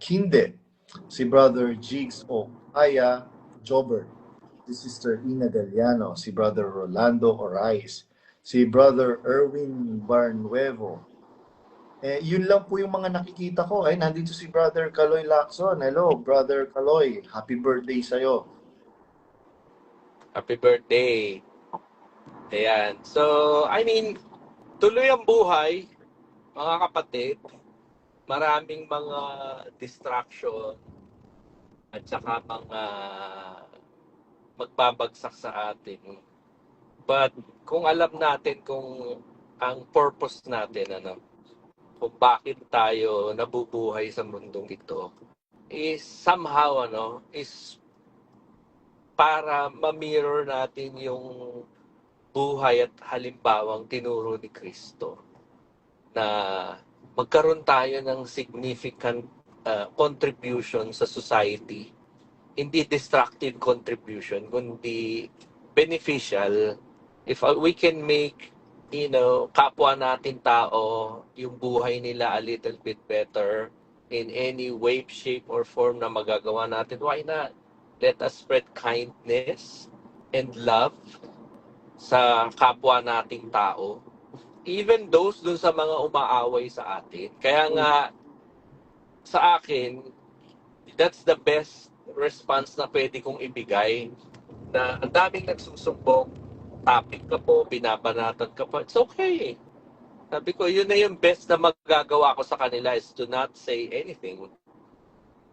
Kinde. Si Brother Jigs Okaya Jobber. Si Sister Ina Galiano. Si Brother Rolando Orais. Si Brother Erwin Barnuevo. Yun lang po yung mga nakikita ko. Ay, nandito si Brother Kaloy Lacson. Hello, Brother Kaloy. Happy birthday sa'yo. Happy birthday. Ayan. So, I mean, tuloy ang buhay, mga kapatid. Maraming mga distraction at saka mga magbabagsak sa atin. But kung alam natin kung ang purpose natin, kung bakit tayo nabubuhay sa mundong ito, is somehow, is para ma-mirror natin yung buhay at halimbawang tinuro ni Kristo na magkaroon tayo ng significant contribution sa society. Hindi destructive contribution, kundi beneficial. If we can make, kapwa natin tao, yung buhay nila a little bit better in any way, shape, or form na magagawa natin, why not? Let us spread kindness and love sa kapwa nating tao. Even those dun sa mga umaaway sa atin. Kaya nga, sa akin, That's the best response na pwede kong ibigay. Na ang daming nagsusumbong, topic ka po, binabanatan ka po, it's okay. Sabi ko, yun na yung best na magagawa ko sa kanila is to not say anything.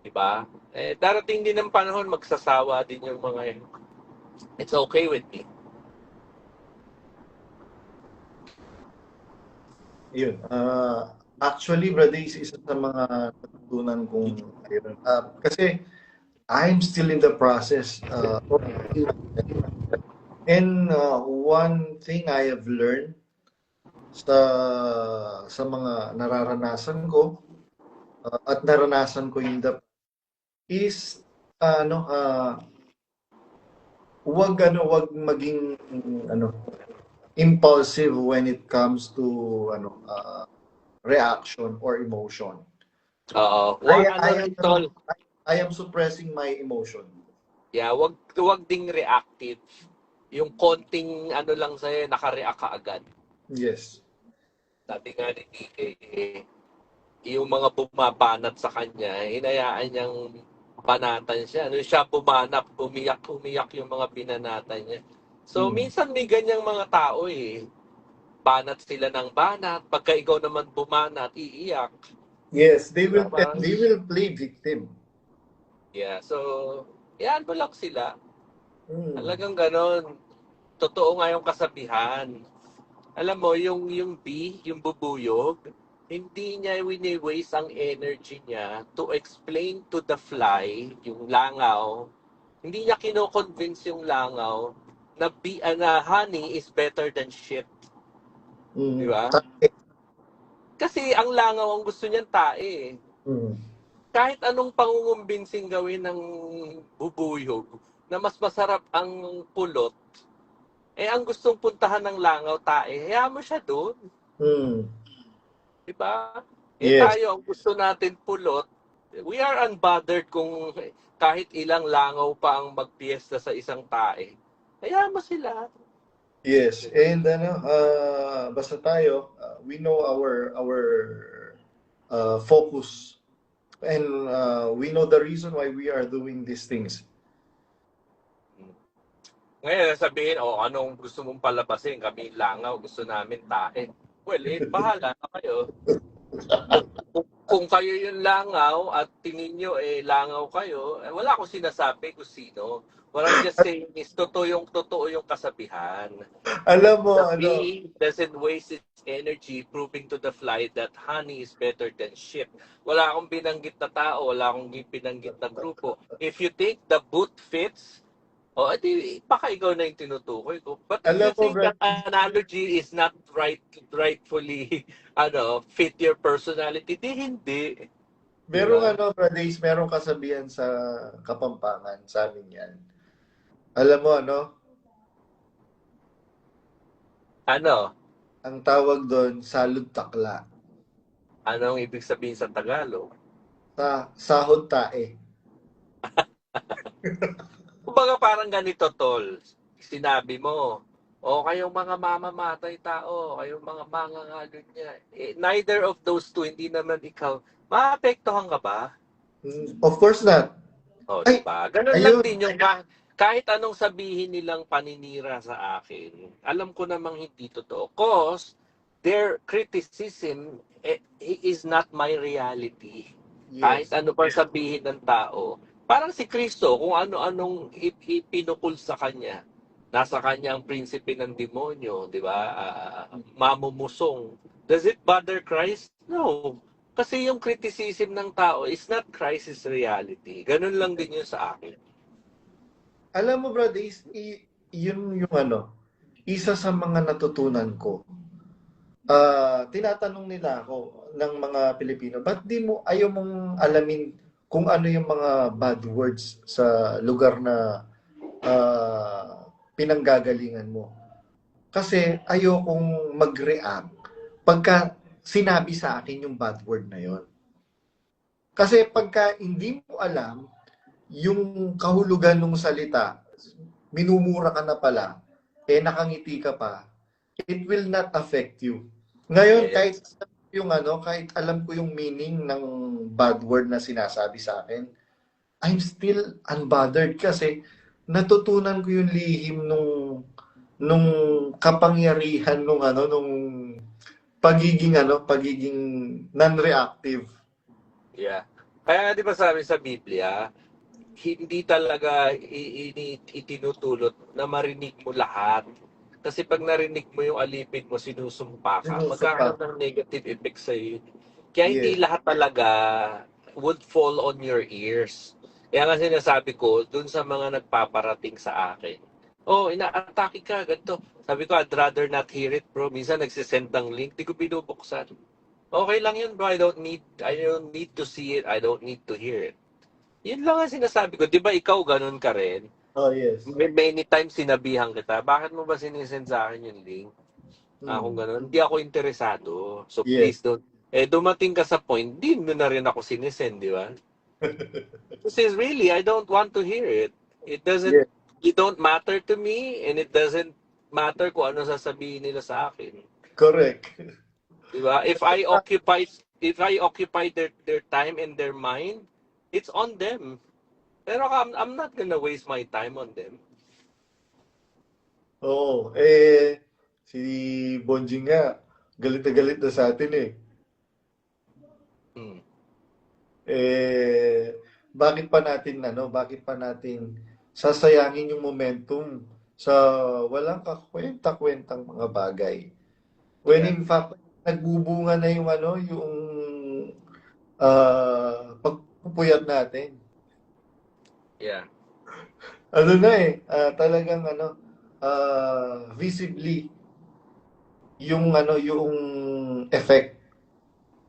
Diba? Eh, darating din ng panahon, magsasawa din yung mga yun. It's okay with me. Yun. Actually, brother, isa sa mga natutunan kong ayun. Kasi I'm still in the process. And one thing I have learned sa mga nararanasan ko at naranasan ko in the is wag maging impulsive when it comes to reaction or emotion. Oo. I am suppressing my emotion. Yeah, wag ding reactive. Yung konting ano lang sa'yo, naka-react ka agad. Yes. Sabi nga ni DK, yung mga bumabanat sa kanya, hinayaan niyang banatan siya. Ano siya bumanap, umiyak yung mga binanatan niya. So, minsan may ganyang mga tao eh. Banat sila ng banat. Pagka ikaw naman bumanat, iiyak. Yes, they will play victim. Yeah, so, yan mo lang sila. Talagang ganon. Totoo nga yung kasabihan. Alam mo, yung bee, yung bubuyog, hindi niya wini-waste ang energy niya to explain to the fly, yung langaw, hindi niya kino-convince yung langaw na honey is better than shit. Di ba? Kasi ang langaw ang gusto niyan tae. Kahit anong pangungumbensing gawin ng bubuyog na mas masarap ang pulot, ang gustong puntahan ng langaw tae, hayaan mo siya doon. Diba? Yes. Tayo, ang gusto natin pulot, we are unbothered kung kahit ilang langaw pa ang magpiesta sa isang tae. Hayaan mo sila. Yes, and basta tayo, we know our focus, and we know the reason why we are doing these things. Ngayon, sabihin, anong gusto mong palabasin? Kami langaw, gusto namin tae. Well, bahala na kayo. Kung kayo yung langaw at tingin nyo langaw kayo, wala akong sinasabi kung sino. What I'm just saying is totoo yung kasabihan. Alam mo, the bee doesn't waste its energy proving to the fly that honey is better than shit. Wala akong binanggit na tao, wala akong binanggit na grupo. If you think the boot fits, baka ikaw na yung tinutukoy ko. But if you think that analogy is not rightfully fit your personality, hindi. Merong kasabihan sa Kapampangan, sa amin yan. Alam mo, Ano? Ang tawag doon, salud takla. Anong ibig sabihin sa Tagalog? Sahod tae. Kumbaga parang ganito, tol. Sinabi mo, kayong mga mamamatay tao, kayong mga mangangalo niya. Neither of those two, hindi naman ikaw. Maapektuhan ka ba? Of course not. Diba? Ganun lang din yung kahit anong sabihin nilang paninira sa akin, alam ko namang hindi totoo. Cause their criticism is not my reality. Yes. Kahit ano pa sabihin ng tao, parang si Kristo, kung ano-anong ipinukul sa kanya, nasa kanyang prinsipe ng demonyo, di ba? Mamumusong. Does it bother Christ? No. Kasi yung criticism ng tao is not Christ's reality. Ganun lang din yun sa akin. Alam mo, brother, yun yung isa sa mga natutunan ko. Tinatanong nila ako ng mga Pilipino, ba't ayaw mong alamin kung ano yung mga bad words sa lugar na pinanggagalingan mo? Kasi ayokong mag-react pagka sinabi sa akin yung bad word na yon. Kasi pagka hindi mo alam yung kahulugan ng salita, minumura ka na pala, nakangiti ka pa, it will not affect you. Ngayon, kahit alam ko yung meaning ng bad word na sinasabi sa akin, I'm still unbothered kasi natutunan ko yung lihim nung kapangyarihan nung pagiging non-reactive. Yeah. Kaya nga di ba sabi sa Biblia, hindi talaga itinutulot na marinig mo lahat. Kasi pag narinig mo yung alipin mo, sinusumpa ka, Sinusuka. magkakaroon ng negative effect sa'yo. Kaya hindi Yes. lahat talaga would fall on your ears. Kaya nga sinasabi ko, dun sa mga nagpaparating sa akin, oh, ina-atake ka, ganito. Sabi ko, I'd rather not hear it, bro. Minsan nagsisend ng link, di ko binubuksan. Okay lang yun, bro. I don't need to see it. I don't need to hear it. Yun lang ang sinasabi ko. Di ba ikaw ganun ka rin? Oh, yes. Many times sinabihan kita, bakit mo ba sinisend sa akin yung link? Kung ganun, hindi ako interesado. So Yes. please don't. Dumating ka sa point, di mo na rin ako sinisend, di ba? Kasi really, I don't want to hear it. Yes. It don't matter to me, and it doesn't matter kung ano sasabihin nila sa akin. Correct. Di ba? If I occupy their time and their mind, it's on them. Pero I'm not gonna waste my time on them. Oo. Si Bonjing nga, galit na galit na sa atin eh. Hmm. Bakit pa natin sasayangin yung momentum sa walang kakwenta-kwentang mga bagay. When Yeah. in fact, nagbubunga na yung pagpupuyat natin. Yeah. Talagang visibly yung effect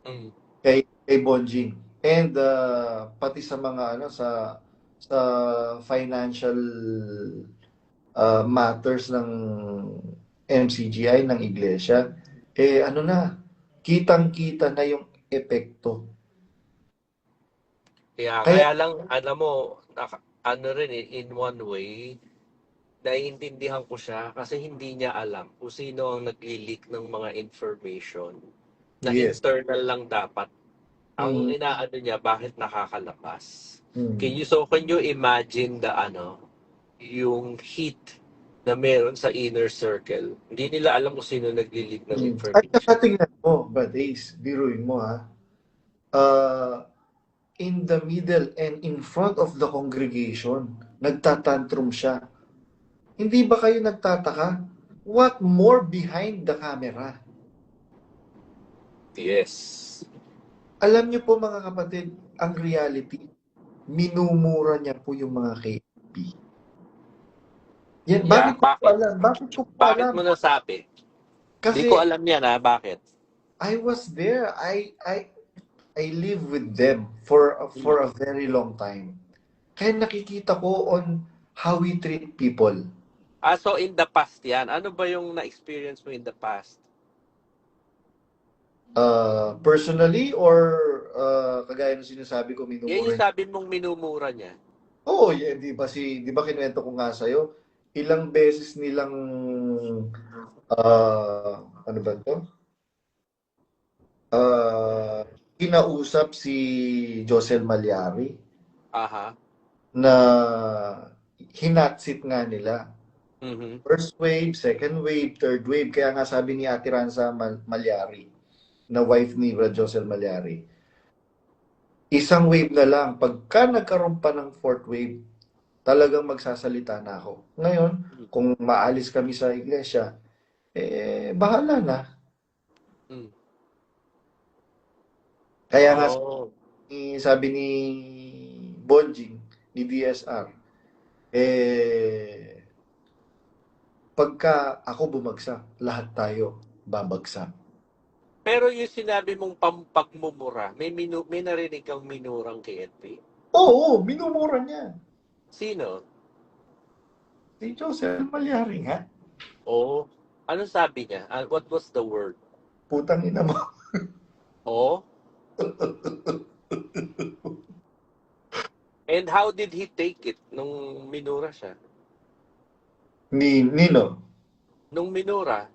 Mm. kay Bonjing. And pati sa mga sa financial matters ng MCGI ng iglesia, kitang-kita na yung epekto. Yeah, Kaya, kaya lang, alam mo, ano rin in one way, naiintindihan ko siya kasi hindi niya alam kung sino ang nagli-leak ng mga information na yes. internal lang dapat. Ang Mm, inaano niya, bakit nakakalabas? mm. Can you imagine yung heat na meron sa inner circle? Hindi nila alam kung sino nagli-leak ng At information. saka tingnan mo, Badays, biruin mo ha, in the middle and in front of the congregation, nagtatantrum siya. Hindi ba kayo nagtataka? What more behind the camera? Yes. Alam niyo po mga kapatid, ang reality, minumura niya po yung mga KP. Yan, Yeah, bakit ko po bakit? alam? Bakit ko po Bakit alam? mo nasabi? Hindi ko Kasi alam yan bakit? I was there. I live with them for a very long time. Kaya nakikita ko on how we treat people. So in the past yan, ano ba yung na-experience mo in the past? Personally or kagaya ng sinasabi ko, Yan minumura yung niya. sabi mong minumura niya. Oo, yeah, di ba kinuwento ko nga sa'yo, ilang beses nilang ano ba to? Kinausap si Josel Malyari Aha. na hinatsit nga nila. Mhm. First wave, second wave, third wave. Kaya nga sabi ni Ate Ranza Malyari, na wife ni Brad Josel Malyari, isang wave na lang. Pagka nagkaroon pa ng fourth wave, talagang magsasalita na ako. Ngayon, kung maalis kami sa iglesia, bahala na. Mm. Kaya nga Oh. sabi ni Bonjing, ni DSR, pagka ako bumagsak, lahat tayo babagsak. Pero yung sinabi mong pampagmumura, may narinig kang minurang KNP? Oo, minumura niya. Sino? Si Josel Malyari nga. Oh. Ano sabi niya? What was the word? Putang ina mo. Oh. And how did he take it nung minura siya? Nino. Nung minura,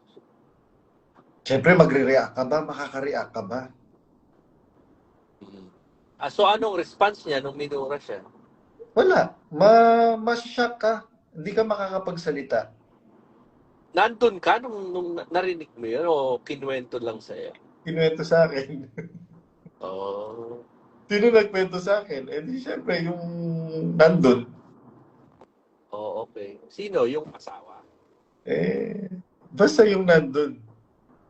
Siyempre, magre-react ka ba? Makaka-react ka ba? so anong response niya nung minura siya? Wala. Mashock ka. Hindi ka makakapagsalita. Nandun ka nung narinig mo yun o kinuwento lang sa'yo? Kinuwento sa akin. Oh. Sino nagkwento sa akin? Eh di syempre yung nandun. Oh, okay. Sino? Yung asawa? Eh, basta yung nandun.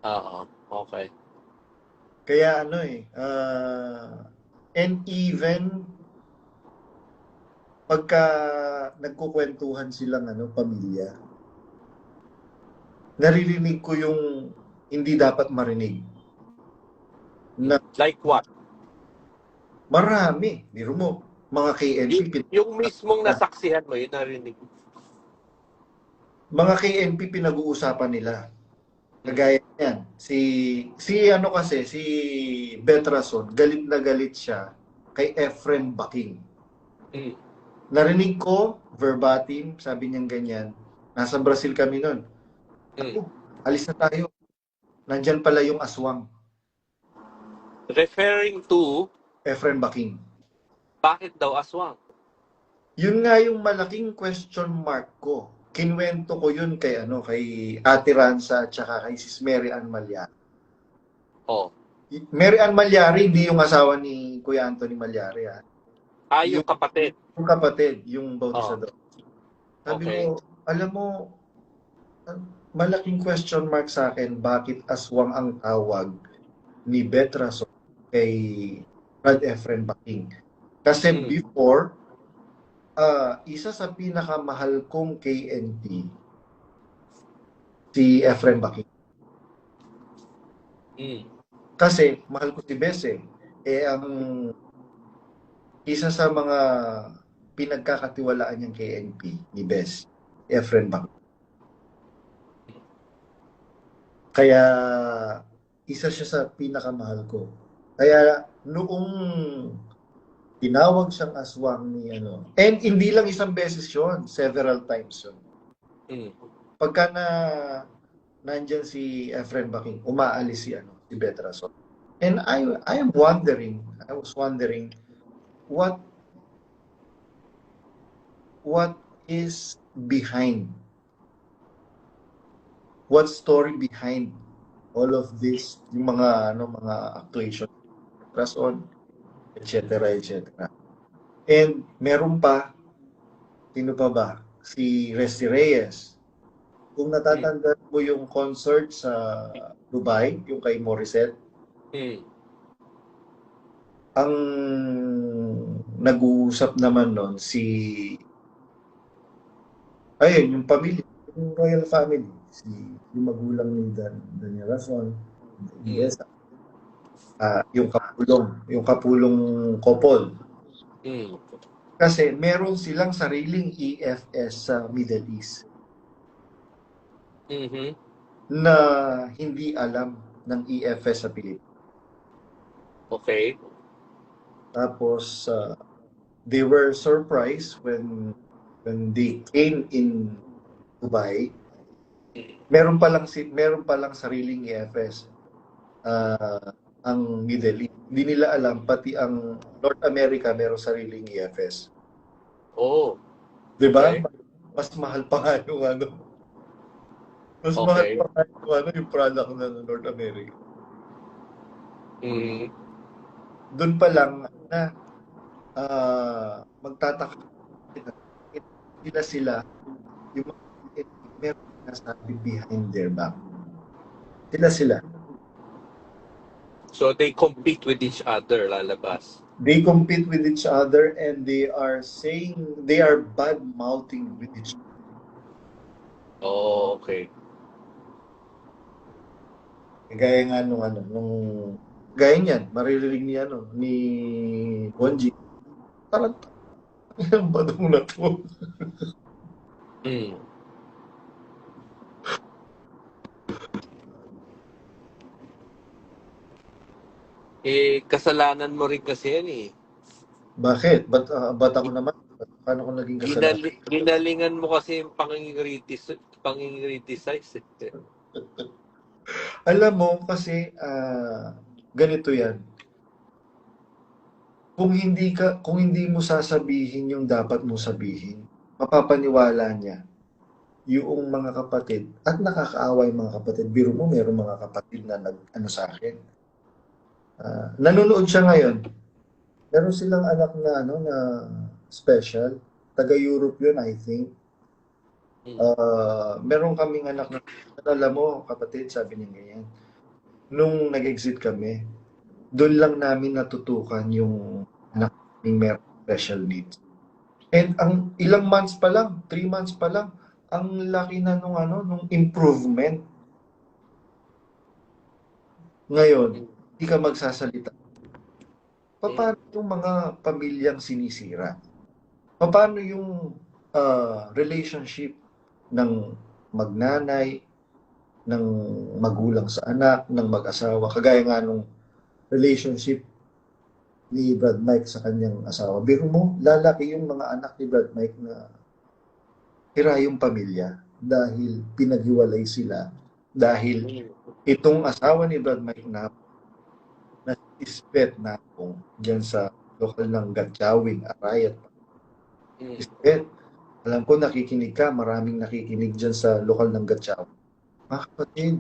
Oo. Okay. Kaya and even pagka nagkukwentuhan silang pamilya, naririnig ko yung hindi dapat marinig. Na Like what? marami, biro mo, mga KNP, Yung mismong nasaksihan mo, yun narinig mo. mga KNP pinag-uusapan nila. Kagaya niyan. Si Betrason, galit na galit siya kay Efren Baking. Mm. Narinig ko, verbatim, sabi niyang ganyan, nasa Brazil kami nun. Mm. Alis na tayo. Nandyan pala yung aswang, Referring to, Efren Baking. bakit daw aswang? Yun nga yung malaking question mark ko. Kinwento ko yun kay Ate Ranza at saka kay Sis Mary Ann Malyari. Oh. Mary Ann Malyari, hindi yung asawa ni Kuya Anthony Malyari. Yung kapatid. Yung kapatid, yung bautisador. Sabi Okay. ko, alam mo, malaking question mark sa akin, bakit aswang ang tawag ni Betrason kay Brad Efren Baking. Kasi before, isa sa pinakamahal kong KNP, si Efren Baking. Kasi mahal ko si Bese. Ang isa sa mga pinagkakatiwalaan niyang KNP ni Bes, Efren Baking. Kaya isa siya sa pinakamahal ko. Kaya noong tinawag siyang aswang ni and hindi lang isang beses yon, several times yun. Pagka nandyan si Efren Baking, umaalis si Betrason. And I was wondering what is behind, what story behind all of this, yung mga actuation, rason, etc. And meron pa, sino pa ba? Si Resty Reyes. Kung natatandaan mo yung concert sa Dubai, yung kay Morissette, ang nag-uusap naman nun yung pamilya, yung royal family, yung magulang ni Daniel Rason, yung kapulong couple. Kasi meron silang sariling EFS sa Middle East. Na hindi alam ng EFS sa Pilipinas. Okay. Tapos they were surprised when they came in Dubai. Meron pa lang sariling EFS ang Middle East. Hindi nila alam pati ang North America meron sariling EFS. Oh. 'Di ba? Okay. Mas mahal pa nga yung mahal pa nga yung product ng North America. Doon pa lang na magtataka sila yung meron nasabi behind their back. Sila. So they compete with each other, lalabas. They compete with each other and they are bad-mouthing with each other. Oh, okay. Gaya nga gaya niyan, maririnig ni Bonji. Parang, ang badong na to. Kasalanan mo rin kasi yan eh. Bakit? Ba't ako naman? Paano ko naging kasalanan? Ginalingan mo kasi yung pangingriticize. Alam mo, kasi ganito yan. kung hindi mo sasabihin yung dapat mo sabihin, mapapaniwala niya yung mga kapatid at nakakaawa yung mga kapatid. Biro mo, meron mga kapatid na ano sa akin. Nanonood siya ngayon. Meron silang anak na na special. Taga-Europe yun, I think. Meron kaming anak na, alam mo, kapatid, sabi niya ganyan. Nung nag-exit kami, doon lang namin natutukan yung anak naming meron special needs. And ang ilang months pa lang, 3 months pa lang, ang laki na nung improvement. Ngayon, hindi ka magsasalita. Paano yung mga pamilyang sinisira? Paano yung relationship ng magnanay, ng magulang sa anak, ng mag-asawa? Kagaya nga nung relationship ni Brad Mike sa kanyang asawa. Biro mo, lalaki yung mga anak ni Brad Mike na hira yung pamilya dahil pinaghiwalay sila. Dahil itong asawa ni Brad Mike na Isbet na akong dyan sa lokal ng Gatchawin, Arayat. Isbet, alam ko nakikinig ka, maraming nakikinig dyan sa lokal ng Gatchawin. Mga kapatid,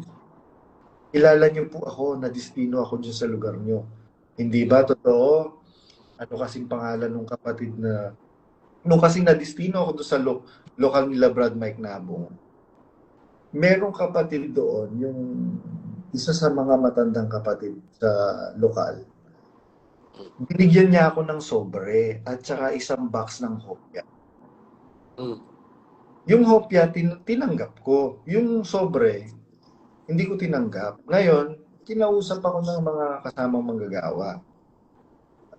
kilala niyo po ako, na-destino ako dyan sa lugar niyo. Hindi ba totoo? Ano kasing pangalan ng kapatid na nung kasing na-destino ako doon sa lokal nila Brad Mike Nabong. Merong kapatid doon, yung isa sa mga matandang kapatid sa lokal. Binigyan niya ako ng sobre at saka isang box ng hopya. Yung hopya, tinanggap ko. Yung sobre, hindi ko tinanggap. Ngayon, kinausap ako ng mga kasamang manggagawa.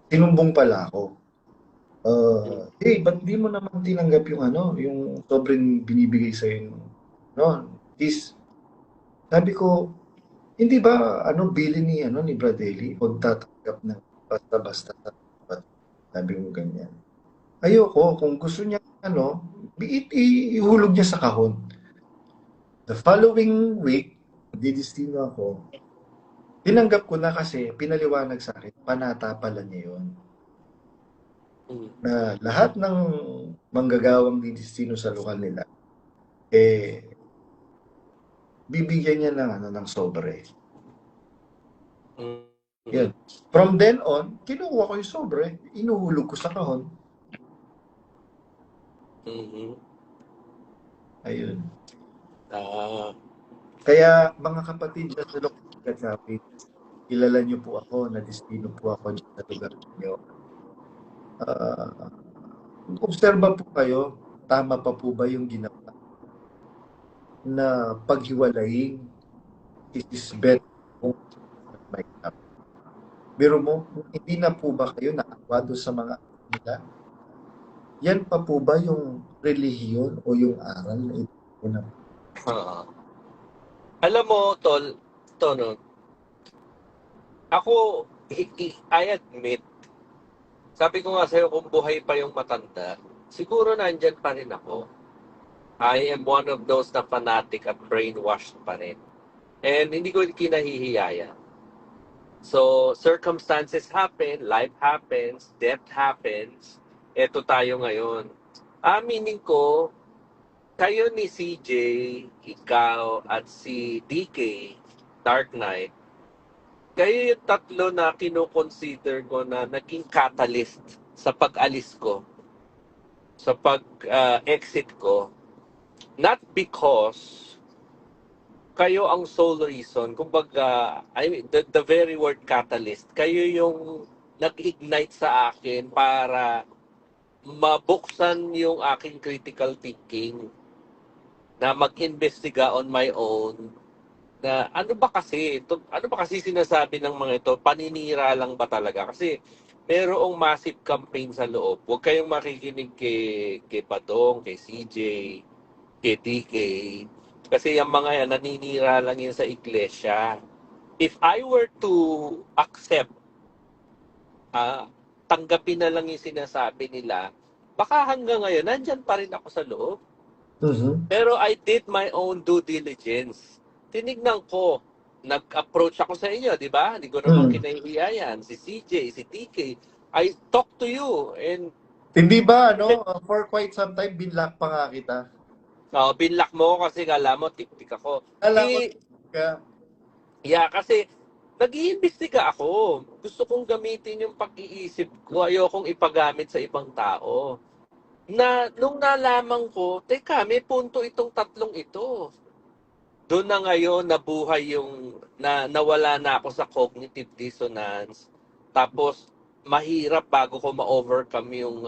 Sinumbong pala ako. Hey, ba't di mo naman tinanggap yung sobrang binibigay sa'yo noon? Sabi ko, hindi ba bili ni Brad Eli? Huwag tatanggap ng basta-basta. Sabi mo ganyan. Ayoko, kung gusto niya ihulog niya sa kahon. The following week, didestino ako. Tinanggap ko na kasi pinaliwanag sa akin, panata pala niya yun. Na lahat ng manggagawang didestino sa lokal nila, bibigyan niya ng sobre. Yan. From then on, kinukuha ko yung sobre, inuhulog ko sa kahon. Ayun. Kaya mga kapatid sa lokal ng Gatchawin, kilala niyo po ako, na-destino po ako sa lugar niyo. Obserba po kayo, tama pa po ba yung ginawa na paghiwalayin si Isbet kung Mike up? Biro mo, hindi na po ba kayo naawa doon sa mga nila? Yan pa po ba yung relihiyon o yung aral na ito na? Alam mo, Tono, ako, I admit, sabi ko nga sa'yo, kung buhay pa yung matanda, siguro nandyan pa rin ako. I am one of those na fanatic at brainwashed pa rin. And hindi ko kinahihiyayan. So, circumstances happen, life happens, death happens. Eto tayo ngayon. Aminin ko, kayo ni CJ, ikaw, at si DK, Dark Knight, kayo yung tatlo na kino-consider ko na naging catalyst sa pag-alis ko, sa pag-exit ko. Not because kayo ang sole reason, kumbaga, I mean, the very word catalyst, kayo yung nag-ignite sa akin para mabuksan yung aking critical thinking, na mag-investiga on my own, na ano ba kasi sinasabi ng mga ito, paninira lang ba talaga? Kasi merong massive campaign sa loob. Huwag kayong makikinig kay Badong, kay CJ, kay DK. Kasi yung mga yan, naninira lang yan sa iglesia. If I were to accept, tanggapin na lang yung sinasabi nila, baka hanggang ngayon, nandyan pa rin ako sa loob. Pero I did my own due diligence. Tinignan ko, nag-approach ako sa inyo, di ba? Hindi ko naman kinahihiyayan. Si CJ, si TK, I talk to you and Hindi ba, for quite some time, binlock pa nga kita. binlock mo ko kasi kala mo tik-tik ako. Alam ko ka. Yeah, kasi nag-iimbestiga ako. Gusto kong gamitin yung pag-iisip ko. Ayokong ipagamit sa ibang tao. Nung nalaman ko, teka, may punto itong tatlong ito. Doon na ngayon nabuhay yung nawala na ako sa cognitive dissonance. Tapos mahirap bago ko ma-overcome yung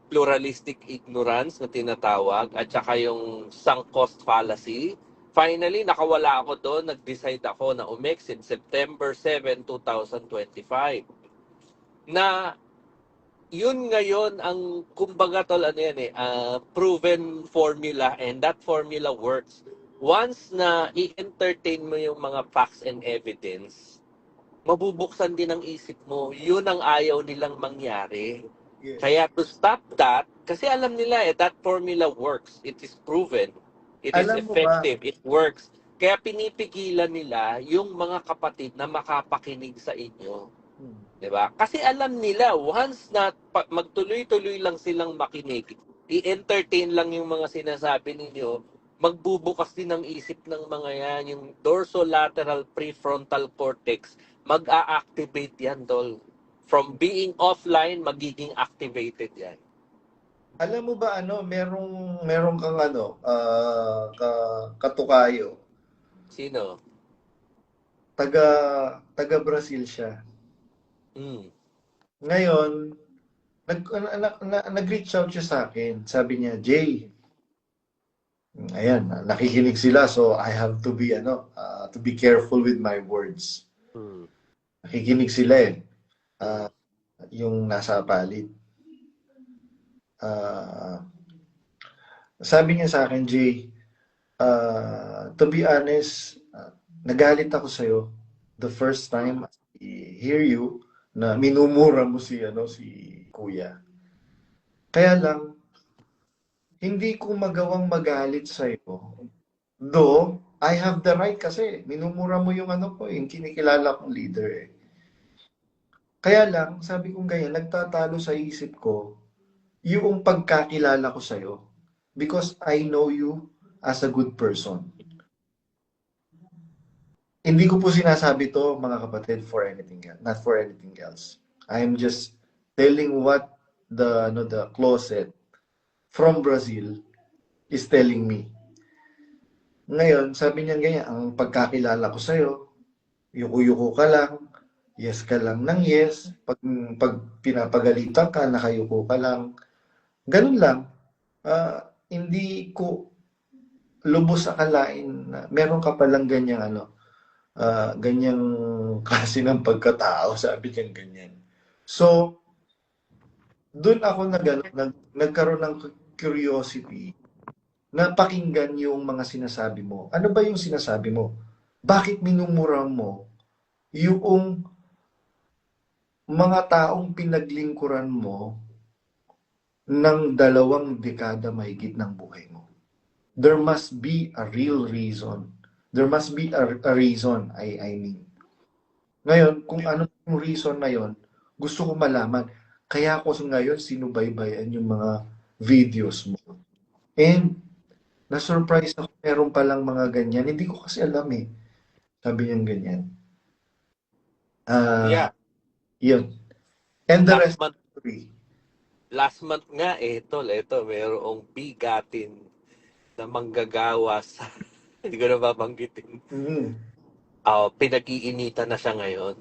pluralistic ignorance na tinatawag at saka yung sunk cost fallacy. Finally, nakawala ako doon. Nag-decide ako na umexit September 7, 2025. Na yun ngayon ang kumbaga tol ano yan proven formula, and that formula works. Once na i-entertain mo yung mga facts and evidence, mabubuksan din ang isip mo. Yun ang ayaw nilang mangyari. Yes. Kaya to stop that, kasi alam nila that formula works. It is proven. It is Alam mo ba? effective. It works. Kaya pinipigilan nila yung mga kapatid na makapakinig sa inyo. 'Di ba? Kasi alam nila, once na magtuloy-tuloy lang silang makinig, i-entertain lang yung mga sinasabi ninyo, magbubukas din ang isip ng mga yan, yung dorsolateral prefrontal cortex, mag-a-activate yan, tol. From being offline, magiging activated yan. Alam mo ba merong kang katukayo. Sino? Taga Brazil siya. Ngayon, nag-reach out siya sa akin. Sabi niya, Jay, ayan, nakikinig sila, so I have to be to be careful with my words. Nakikinig sila yung nasa palit. Sabi niya sa akin, Jay, to be honest, nagalit ako sa'yo the first time I hear you na minumura mo si Kuya. Kaya lang, hindi ko magawang magalit sa'yo. Though, I have the right kasi minumura mo yung yung kinikilala kong leader . Kaya lang, sabi kong ganyan, nagtatalo sa isip ko yung pagkakilala ko sa'yo because I know you as a good person. Hindi ko po sinasabi to, mga kapatid, for anything else, not for anything else. I'm just telling what the closet from Brazil is telling me. Ngayon, sabi niya ganyan, ang pagkakilala ko sa'yo, yuko-yuko ka lang, yes ka lang ng yes, pag pinapagalitan ka, nakayuko ka lang. Ganun lang. Hindi ko lubos akalain na meron ka palang ganyang ganyang klase ng pagkatao, sabi niya ganyan. So, doon ako nagkaroon ng curiosity na pakinggan yung mga sinasabi mo. Ano ba yung sinasabi mo? Bakit minumura mo yung mga taong pinaglingkuran mo ng 2 dekada mahigit ng buhay mo? There must be a real reason. There must be a reason, I mean. Ngayon, kung ano yung reason na yon, gusto ko malaman. Kaya ako ngayon sinubaybayan yung mga videos mo. And na-surprise ako, meron palang mga ganyan. Hindi ko kasi alam Sabi niya ganyan. Yeah. Yun. And the rest of the story. Last month nga, ito, mayroong bigatin na manggagawa sa, hindi ko na babanggitin. Pinag-iinitan na siya ngayon.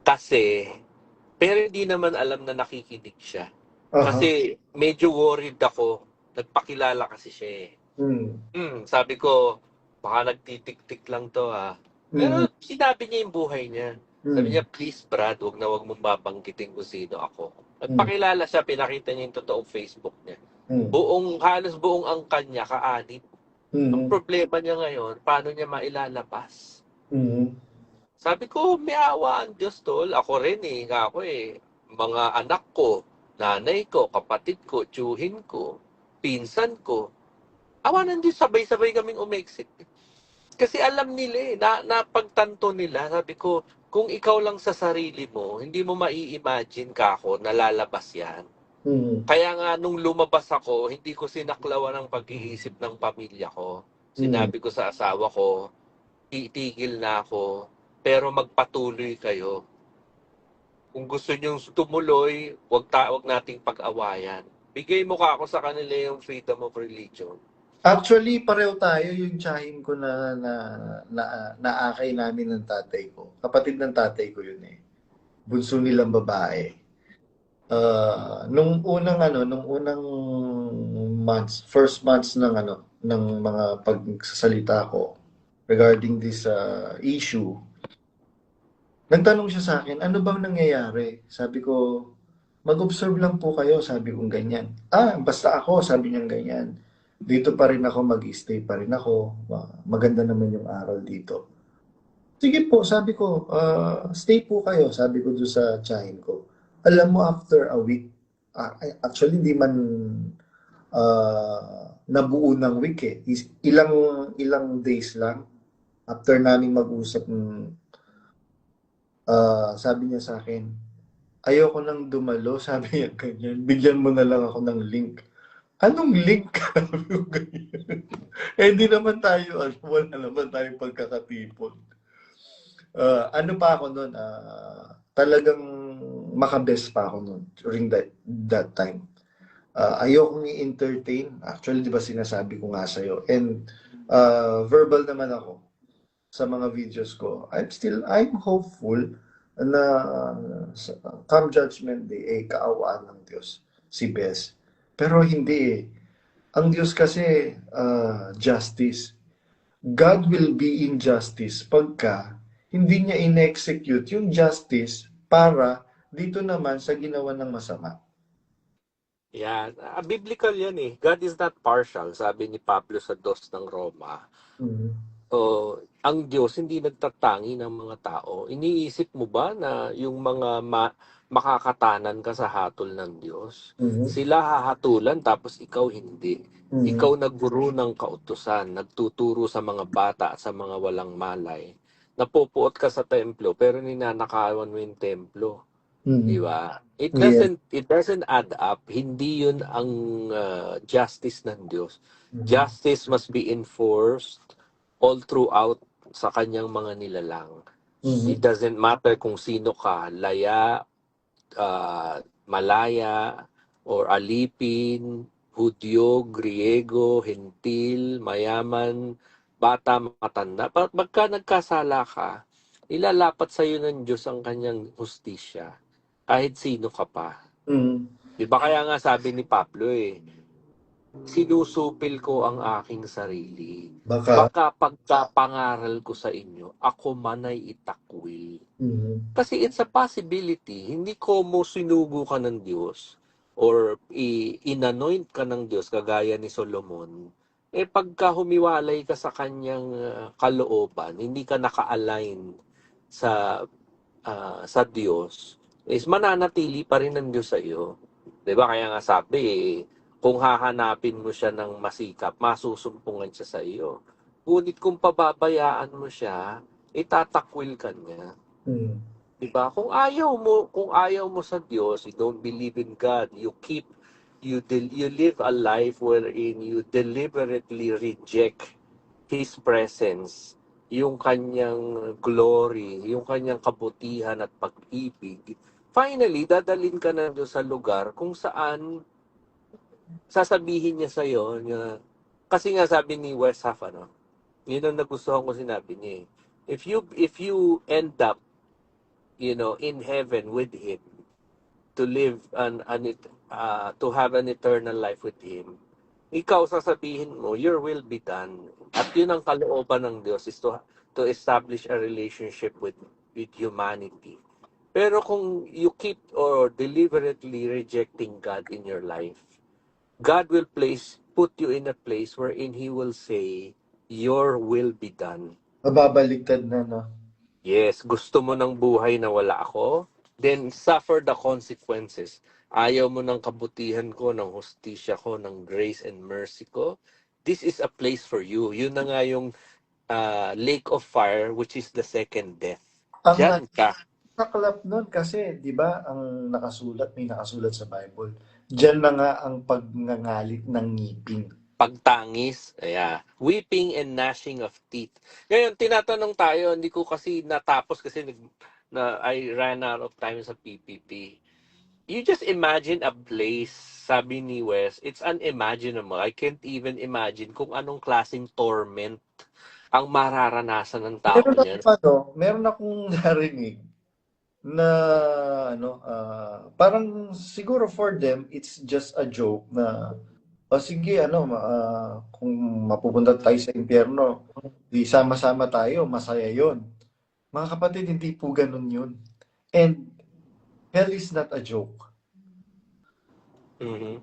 Kasi, pero hindi naman alam na nakikinig siya. Kasi medyo worried ako. Nagpakilala kasi siya Sabi ko, baka nagtitik-tik lang to Pero sinabi niya yung buhay niya. Sabi niya, please Brad, wag mong babanggitin kung sino ako. Nagpakilala siya, pinakita niya yung totoong Facebook niya. Halos buong angkan niya, kaanib. Ang problema niya ngayon, paano niya mailalabas? Sabi ko, may awa ang Diyos, tol. Ako rin mga anak ko, nanay ko, kapatid ko, tiyuhin ko, pinsan ko. Awa ng Diyos, sabay-sabay kaming umexit. Kasi alam nila eh, napagtanto nila, sabi ko, kung ikaw lang sa sarili mo, hindi mo mai-imagine ka ako na lalabas yan. Mm. Kaya nga nung lumabas ako, hindi ko sinaklawan ang pag-iisip ng pamilya ko. Mm. Sinabi ko sa asawa ko, titigil na ako, pero magpatuloy kayo. Kung gusto nyong tumuloy, wag nating pag-awayan. Bigay mo ka ako sa kanila yung freedom of religion. Actually, pareho tayo yung tsahin ko naakay namin ng tatay ko. Kapatid ng tatay ko yun eh. Bunso nilang babae. Nung unang months, first months ng mga pagsasalita ko regarding this issue, nagtanong siya sa akin, ano bang nangyayari? Sabi ko, mag-observe lang po kayo, sabi kong ganyan. Basta ako, sabi niya ganyan. Dito pa rin ako, mag-stay pa rin ako. Maganda naman yung aral dito. Sige po, sabi ko, stay po kayo, sabi ko doon sa tsahin ko. Alam mo, after a week, actually, hindi man nabuo ng week eh. Ilang days lang, after namin mag-usap, sabi niya sa akin, ayoko nang dumalo, sabi niya ganyan. Bigyan mo na lang ako ng link. Anong link? Sabi ko ganyan. Hindi naman tayo, wala naman tayong pagkakatipon. Ano pa ako noon, talagang makabest pa ako noon during that time. Ayokong i-entertain. Actually, di ba sinasabi ko nga sa'yo. And verbal naman ako sa mga videos ko. I'm hopeful na come Judgment Day, kaawaan ng Diyos, si Bes. Pero hindi eh. Ang Diyos kasi, justice. God will be in justice pagka hindi niya in-execute yung justice para dito naman sa ginawa ng masama. Yan. Biblical yan eh. God is not partial, sabi ni Pablo sa 2 ng Roma. Mm-hmm. Ang Diyos hindi nagtatangi ng mga tao. Iniisip mo ba na yung mga makakatanan ka sa hatol ng Diyos, sila hahatulan tapos ikaw hindi? Ikaw nagguro ng kautusan, nagtuturo sa mga bata at sa mga walang malay. Napupuot ka sa templo pero ninanakawan mo yung templo. Di ba? It doesn't add up. Hindi yun ang justice ng Diyos. Justice must be enforced all throughout sa kanyang mga nilalang. It doesn't matter kung sino ka, laya, malaya, or alipin, Hudyo, Griego, Hentil, mayaman, bata, matanda. Pagka nagkasala ka, ilalapat sa iyo ng Diyos ang kanyang hustisya. Kahit sino ka pa. Diba kaya nga sabi ni Pablo sinusupil ko ang aking sarili. Baka pagkapangaral ko sa inyo, ako man ay itakwil. Kasi it's a possibility, hindi ko mo sinugo ka ng Diyos or inanoint ka ng Diyos kagaya ni Solomon. Pagka humiwalay ka sa kanyang kalooban, hindi ka naka-align sa Diyos, is mananatili pa rin ng Diyos sa iyo. 'Di ba? Kaya nga sabi kung hahanapin mo siya ng masikap, masusumpungan siya sa iyo. Ngunit kung pababayaan mo siya, itatakwil ka niya. 'Di ba? Kung ayaw mo sa Diyos, you don't believe in God, you live a life wherein you deliberately reject His presence, yung kanyang glory, yung kanyang kabutihan at pag-ibig. Finally, dadalhin ka na doon sa lugar kung saan sasabihin niya sa iyo na, kasi nga sabi ni West Half, yun ang nagustuhan ko sinabi niya. If you end up, in heaven with Him, to live to have an eternal life with Him, ikaw sasabihin mo, your will be done. At yun ang kalooban ng Diyos is to establish a relationship with humanity. Pero kung you keep or deliberately rejecting God in your life, God will put you in a place wherein He will say, your will be done. Mababaliktad na, no? Yes, gusto mo ng buhay na wala ako? Then suffer the consequences. Ayaw mo ng kabutihan ko, ng hustisya ko, ng grace and mercy ko? This is a place for you. Yun na nga yung lake of fire, which is the second death. Ang Diyan ka. nakaklap nun kasi, di ba, ang may nakasulat sa Bible. Diyan na nga ang pagngangalit ng ngipin. Pagtangis, weeping and gnashing of teeth. Ngayon, tinatanong tayo, hindi ko kasi natapos kasi I ran out of time sa PPP. You just imagine a place, sabi ni Wes, it's unimaginable. I can't even imagine kung anong klaseng torment ang mararanasan ng tao niyan. Meron akong narinig na parang siguro for them it's just a joke na sige kung mapupunta tayo sa impyerno, di sama-sama tayo, masaya 'yon. Mga kapatid, hindi po ganun 'yun. And hell is not a joke. Mhm.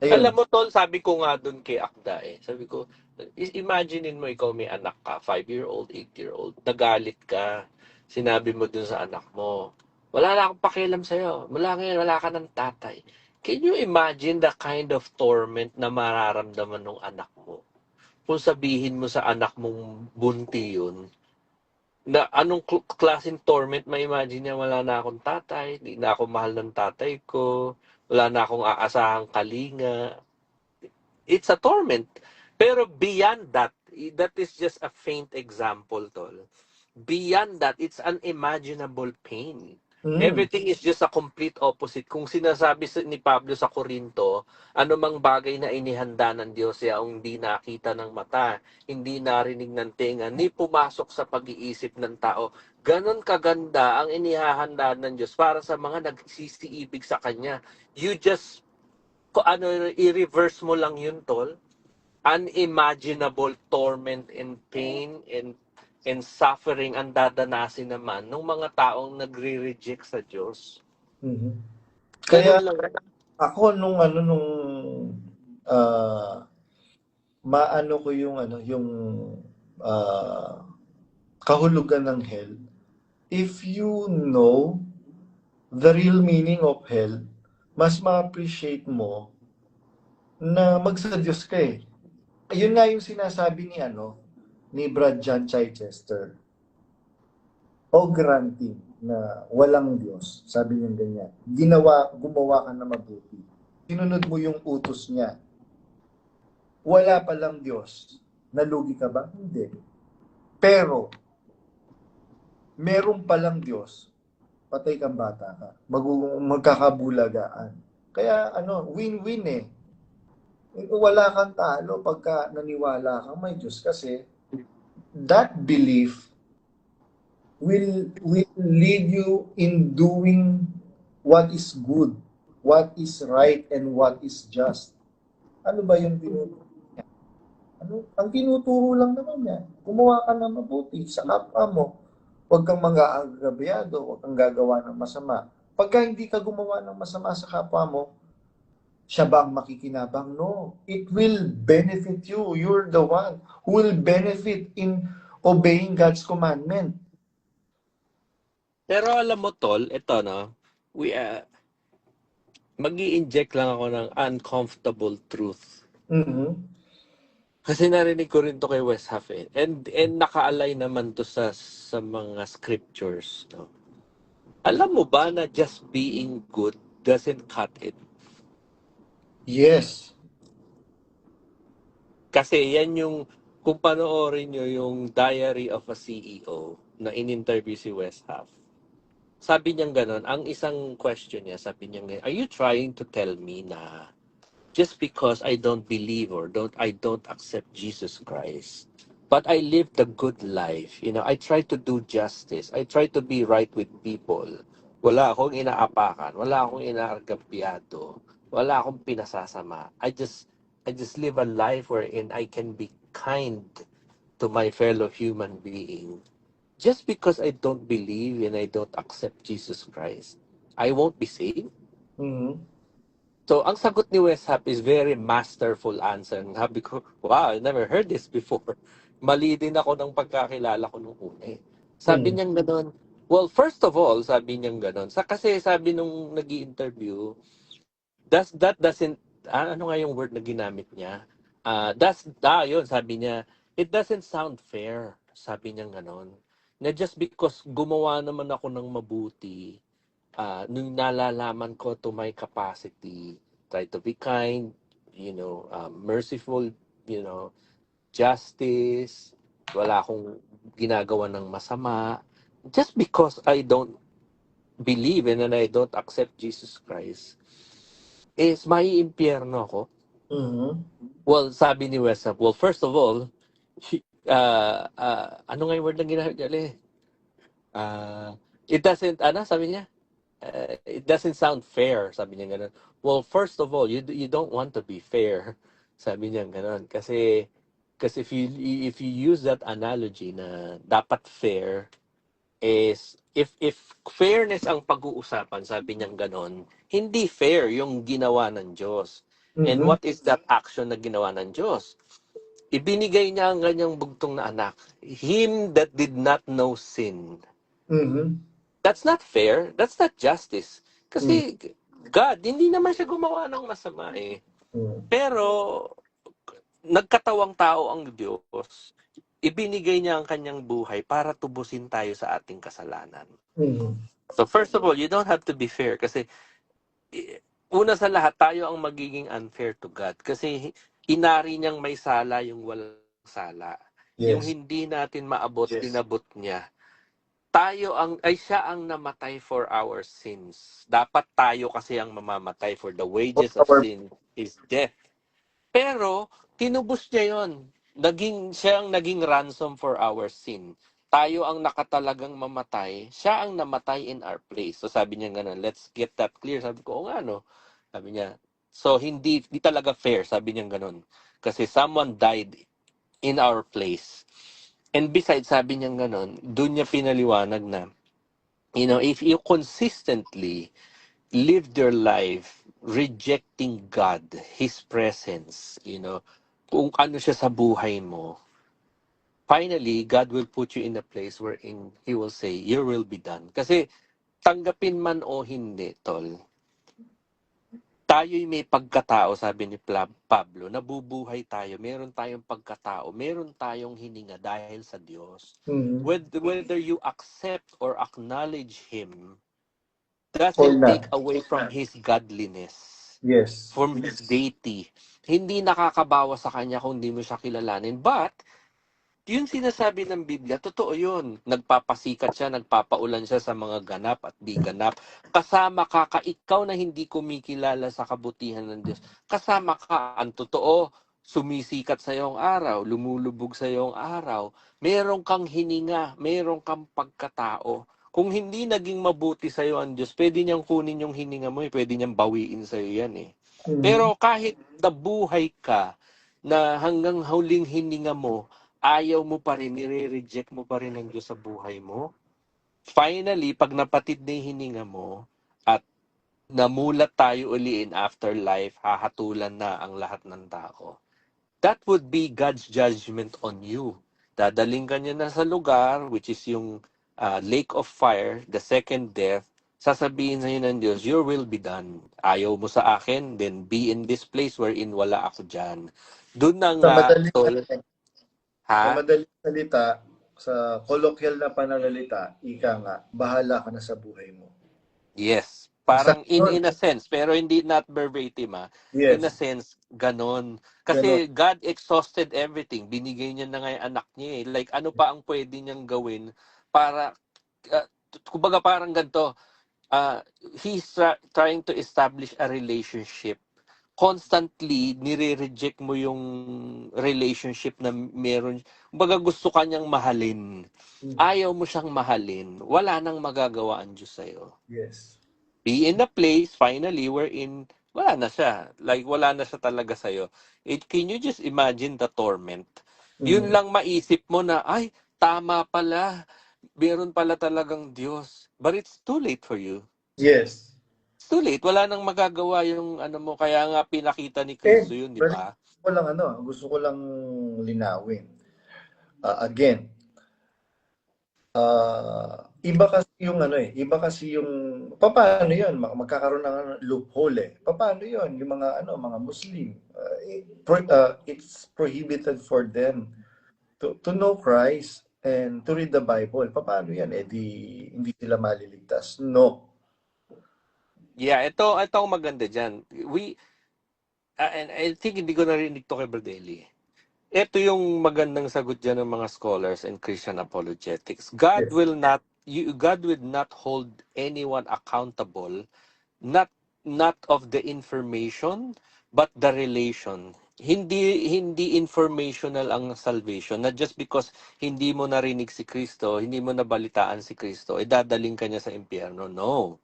Ayun. Alam mo, Tol, sabi ko nga dun kay Akda sabi ko, imaginein mo ikaw may anak ka, 5-year-old, 8-year-old, nagalit ka, sinabi mo dun sa anak mo, wala na akong pakialam sa'yo, mula ngayon wala ka ng tatay. Can you imagine the kind of torment na mararamdaman ng anak mo? Kung sabihin mo sa anak mong bunti yun, na anong klaseng torment ma-imagine niya, wala na akong tatay, hindi na ako mahal ng tatay ko, wala na akong aasahang kalinga. It's a torment. Pero beyond that is just a faint example, Tol. Beyond that, it's unimaginable pain. Everything is just a complete opposite. Kung sinasabi ni Pablo sa Corinto, anumang bagay na inihanda ng Diyos ang hindi nakita ng mata, hindi narinig ng tenga, ni pumasok sa pag-iisip ng tao, ganon kaganda ang inihahanda ng Diyos para sa mga nagsisiibig sa Kanya. You just, i-reverse mo lang yun, Tol. Unimaginable torment and pain and suffering ang dadanasin naman ng mga taong nagre-reject sa Diyos. Mm-hmm. Kaya ako nung maano ko yung kahulugan ng hell. If you know the real meaning of hell, mas ma-appreciate mo na magsa-Diyos ka eh. Ayun nga yung sinasabi ni Brad John Chichester. O granting na walang Diyos, sabi niya ganyan, gumawa ka na mabuti. Sinunod mo yung utos niya. Wala palang Diyos. Nalugi ka ba? Hindi. Pero, meron palang Diyos, patay kang bata ka. Magkakabulagaan. Kaya win-win eh. Wala kang talo pagka naniwala kang may Diyos kasi that belief will lead you in doing what is good, what is right, and what is just. Ano ba yung tinuturo niya? Ang tinuturo lang naman niya, gumawa ka na mabuti sa kapwa mo. Huwag kang mag-aagrabyado, huwag kang gagawa ng masama. Pagka hindi ka gumawa ng masama sa kapwa mo, siya ba ang makikinabang? No. It will benefit you. You're the one who will benefit in obeying God's commandment. Pero alam mo, Tol, ito mag-i-inject lang ako ng uncomfortable truth. Mm-hmm. Kasi narinig ko rin to kay Wes Huff and naka-align naman to sa mga scriptures. No? Alam mo ba na just being good doesn't cut it? Yes. Kasi yan yung, kung panoorin nyo yung Diary of a CEO na in-interview si Wes Huff, sabi niya gano'n, ang isang question niya, sabi niya, are you trying to tell me na just because I don't believe or I don't accept Jesus Christ, but I live the good life, I try to do justice, I try to be right with people, wala akong inaapakan, wala akong inaargabyado, wala akong pinasasama, I just live a life wherein I can be kind to my fellow human being. Just because I don't believe and I don't accept Jesus Christ, I won't be saved? Mm-hmm. So, ang sagot ni Wes Huff is very masterful answer. Sabi ko, wow, I never heard this before. Mali din ako ng pagkakilala ko nung una. Sabi niya gano'n, well, first of all, sabi niya gano'n, kasi sabi nung nag-i-interview, that doesn't, ano nga yung word na ginamit niya? Yun, sabi niya, it doesn't sound fair, sabi niya ganon. Na just because gumawa naman ako ng mabuti, nung nalalaman ko to my capacity, try to be kind, merciful, you know, justice, wala akong ginagawa ng masama. Just because I don't believe in and I don't accept Jesus Christ, is may impyerno ako. Mhm. Well, sabi ni Wesap, well, first of all, ano nga yung word na ginamit niya ulit? It doesn't, sabi niya? It doesn't sound fair, sabi niya ganun. Well, first of all, you don't want to be fair, sabi niya ganun. Kasi if you use that analogy na dapat fair, is if fairness ang pag-uusapan, sabi niya ganun, hindi fair yung ginawa ng Diyos. And Mhm. what is that action na ginawa ng Diyos? Ibinigay niya ang ganyang bugtong na anak, him that did not know sin. Mhm. That's not fair. That's not justice. Mhm. Kasi God, hindi naman siya gumawa ng masama eh. Mhm. Pero nagkatawang tao ang Diyos. Ibinigay niya ang kanyang buhay para tubusin tayo sa ating kasalanan. Mhm. So first of all, you don't have to be fair kasi una sa lahat tayo ang magiging unfair to God kasi inari niyang may sala yung walang sala. Yung Yes. hindi natin maabot, inabot niya. Siya ang namatay for our sins. Dapat tayo kasi ang mamamatay, for the For wages of our sin is death. Pero tinubos niya 'yon. Siya ang naging ransom for our sin. Tayo ang nakatalagang mamatay, siya ang namatay in our place. So sabi niya ganun, let's get that clear. Sabi ko, oo nga no. Sabi niya, so hindi talaga fair, sabi niya ganun. Kasi someone died in our place. And besides, sabi niya ganun, doon niya pinaliwanag na, if you consistently lived your life rejecting God, His presence, kung ano siya sa buhay mo, finally, God will put you in a place wherein He will say, your will be done. Kasi tanggapin man o hindi, tol, tayo'y may pagkatao, sabi ni Pablo, nabubuhay tayo, meron tayong pagkatao, meron tayong hininga dahil sa Diyos. Mhm. Whether you accept or acknowledge Him, Or doesn't take not. away from His godliness, Yes. from His deity. Hindi nakakabawa sa Kanya kung hindi mo siya kilalanin. But, yung sinasabi ng Biblia, totoo yun. Nagpapasikat siya, nagpapaulan siya sa mga ganap at di ganap. Kasama ka, ikaw na hindi kumikilala sa kabutihan ng Diyos. Kasama ka, ang totoo, sumisikat sa iyong araw, lumulubog sa iyong araw. Meron kang hininga, meron kang pagkatao. Kung hindi naging mabuti sa iyo ang Diyos, pwede niyang kunin yung hininga mo, pwede niyang bawiin sa iyo yan eh. Mhm. Pero kahit nabuhay ka, na hanggang huling hininga mo, ayaw mo pa rin, nire-reject mo pa rin ng Diyos sa buhay mo. Finally, pag napatid na yung hininga mo at namulat tayo uli in afterlife, hahatulan na ang lahat ng tao. That would be God's judgment on you. Dadaling ka niya na sa lugar, which is yung lake of fire, the second death, sasabihin sa'yo ng Diyos, your will be done. Ayaw mo sa akin, then be in this place wherein wala ako dyan. Doon na Sa nga, madaling tol, sa ha? madaling salita, sa colloquial na pananalita, ika nga, bahala ka na sa buhay mo. Yes. Sa Parang yun, in a sense, pero hindi not verbatim In a yes, sense, ganon. ganon. Kasi God exhausted everything. Binigay niya na nga yung anak niya eh. Like ano pa ang pwede niyang gawin para, kumbaga parang ganito, he's trying to establish a relationship. Constantly, nire-reject mo yung relationship na meron. Kumbaga gusto kanyang mahalin. Ayaw mo siyang mahalin. Wala nang magagawa ang Diyos sa'yo. Yes. Be in a place, finally, wherein wala na siya. Like, wala na siya talaga sa'yo. Can you just imagine the torment? Yun Mhm. lang maisip mo na, ay, tama pala. Meron pala talagang Diyos. But it's too late for you. Yes. It's too late. Wala nang magagawa yung ano mo. Kaya nga pinakita ni Kristo yun, di Brother, ba? gusto ko lang linawin. Again, iba kasi yung iba kasi yung paano 'yun magkakaroon ng loophole eh. Paano 'yun yung mga mga Muslim it's prohibited for them to know Christ and to read the Bible. Paano yan? Eh di hindi sila maliligtas. No. Yeah, ito ang maganda diyan. And I think hindi ko narinig to kay Berdelli. Ito yung magandang sagot diyan ng mga scholars and Christian apologetics. Yes. God will not hold anyone accountable, not of the information but the relation. Hindi informational ang salvation, not just because hindi mo narinig si Kristo, hindi mo nabalitaan si Kristo, dadaling ka niya sa impyerno. No.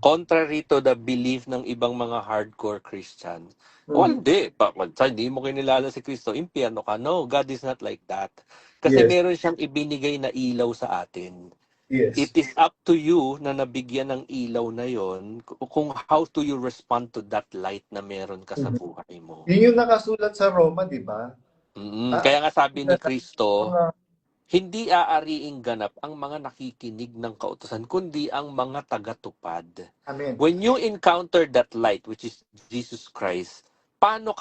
Contrary to the belief ng ibang mga hardcore Christian. Well, hindi mo kinilala si Kristo, impyerno ka. No, God is not like that. Kasi Yes. meron siyang ibinigay na ilaw sa atin. Yes. It is up to you na nabigyan ng ilaw na yon kung how do you respond to that light na meron ka sa buhay mo. Yun yung nakasulat sa Roma, di ba? Kaya nga sabi ni Kristo, Mga hindi aariing ganap ang mga nakikinig ng kautusan, kundi ang mga tagatupad. amen. When you encounter that light, which is Jesus Christ, paano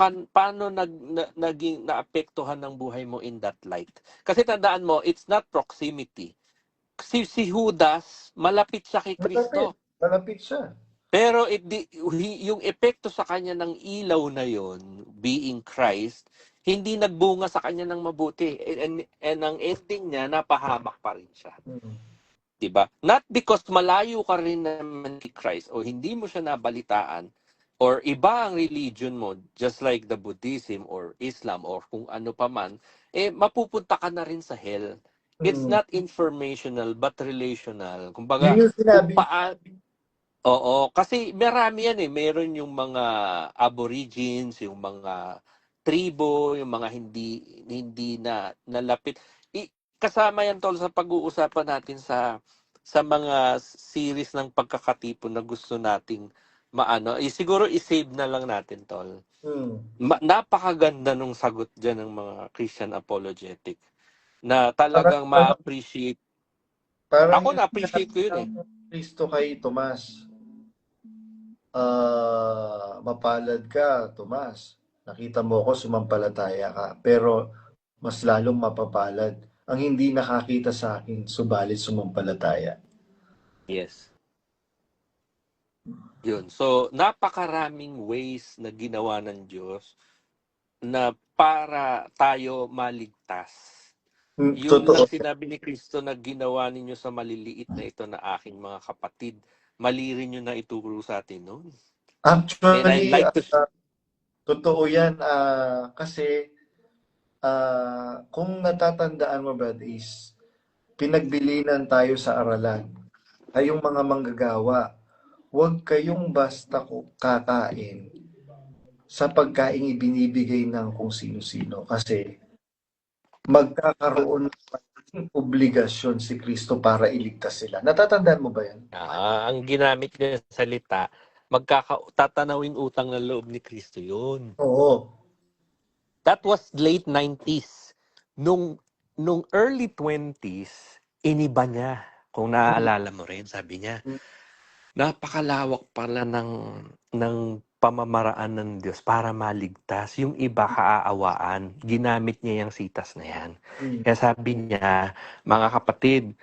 naging naapektuhan ng buhay mo in that light? Kasi tandaan mo, it's not proximity. Si Judas, malapit siya kay Kristo. Malapit siya. Pero yung epekto sa kanya ng ilaw na yon, being Christ, hindi nagbunga sa kanya ng mabuti. And ang ending niya, napahamak pa rin siya. Diba? Not because malayo ka rin naman kay Christ o hindi mo siya nabalitaan or iba ang religion mo, just like the Buddhism or Islam or kung ano pa man, mapupunta ka na rin sa hell. It's not informational but relational. Kumbaga, Yun yung sinabi. Oo, kasi marami yan eh. Meron yung mga aborigines, yung mga tribo, yung mga hindi na nalapit. Kasama yan tol sa pag-uusapan natin sa mga series ng pagkakatipon na gusto nating maano. Siguro i-save na lang natin tol. Napakaganda nung sagot diyan ng mga Christian apologetic na talagang ma-appreciate. Ako na-appreciate ko yun eh. Kristo kay Tomas. Mapalad ka, Tomas. Nakita mo ko, sumampalataya ka. Pero mas lalong mapapalad ang hindi nakakita sa akin, subalit sumampalataya. Yes. Yun. So, napakaraming ways na ginawa ng Diyos na para tayo maligtas. Yung Totoo. sinabi ni Kristo na ginawa ninyo sa maliliit na ito na aking mga kapatid, mali rin yun na ituro sa atin noon. Actually, And I'd like to... totoo yan. Kasi kung natatandaan mo, Brad, is pinagbilinan tayo sa aralan. Kayong mga manggagawa, huwag kayong basta kakain sa pagkain ibinibigay ng kung sino-sino. Kasi magkakaroon ng obligasyon si Kristo para iligtas sila. Natatandaan mo ba yan? ang ginamit niya sa salita, tatanawing utang ng loob ni Kristo yun. Oo. That was late 90s. Nung early 20s, iniba niya. Kung naaalala mo rin, sabi niya, napakalawak pala ng pamamaraan ng Diyos para maligtas. Yung iba kaaawaan. Ginamit niya yung sitas na yan. Kaya sabi niya, mga kapatid,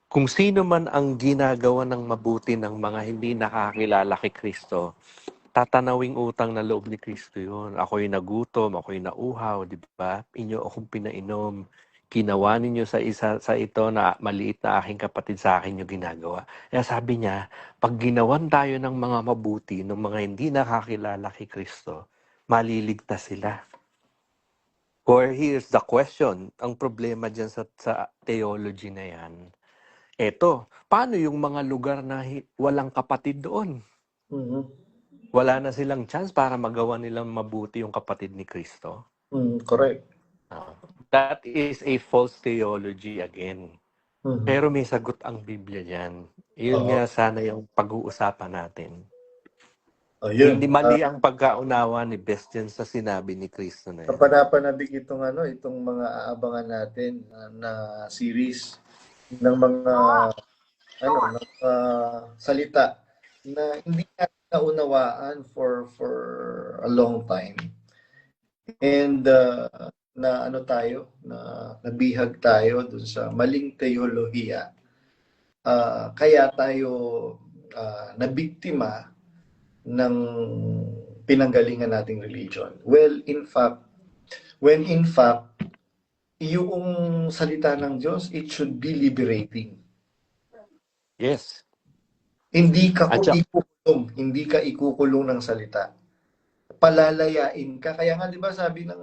kung sino man ang ginagawa ng mabuti ng mga hindi nakakilala kay Kristo, tatanawing utang na loob ni Kristo yun. Ako'y nagutom, ako'y nauhaw, di ba? Inyo akong pinainom. Ginawa ninyo sa ito na maliit na aking kapatid, sa akin yung ginagawa. Kaya sabi niya, pag ginawan tayo ng mga mabuti, ng mga hindi nakakilala kay Kristo, maliligtas sila. Or here's the question, ang problema dyan sa theology na yan, eto, paano yung mga lugar na walang kapatid doon? Wala na silang chance para magawa nilang mabuti yung kapatid ni Kristo? Correct. That is a false theology again. Pero may sagot ang Biblia dyan. Yun nga sana yung pag-uusapan natin. Hindi mali ang pagkaunawa ni Best dyan sa sinabi ni Kristo na yan. Kapanapanabik itong mga aabangan natin na series ng mga salita na hindi natin naunawaan for a long time. And na ano tayo, na nabihag tayo dun sa maling teolohiya. Kaya tayo nabiktima ng pinanggalingan nating religion. Well, in fact, yung salita ng Diyos, it should be liberating. Yes. Hindi ka At saka- hindi ka ikukulong ng salita. Palalayain ka. Kaya nga 'di ba sabi ng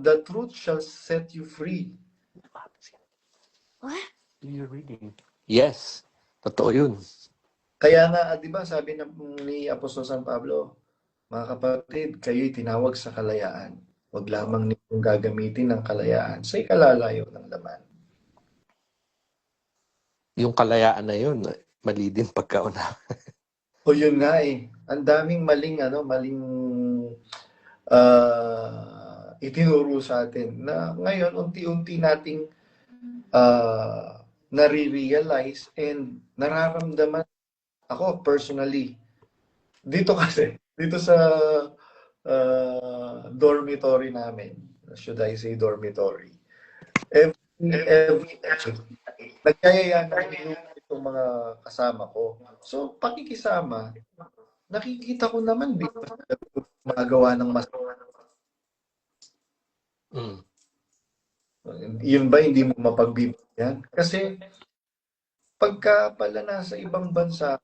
the truth shall set you free. What? You're reading. Yes. Totoo yun. Kaya nga 'di ba sabi ni Apostol San Pablo, mga kapatid, kayo'y tinawag sa kalayaan. Huwag lamang ninyong gagamitin ng kalayaan sa ikalalayo ng laman. Yung kalayaan na yun, mali din pagkauna. O yun nga eh. Ang daming maling itinuro sa atin na ngayon unti-unti nating nare-realize and nararamdaman ako personally. Dito sa dormitory namin, should I say dormitory, every nagyayaya namin itong mga kasama ko. So, pakikisama, nakikita ko naman magawa ng mas. Yun ba hindi mo mapagbibigyan? Kasi pagka pala nasa ibang bansa,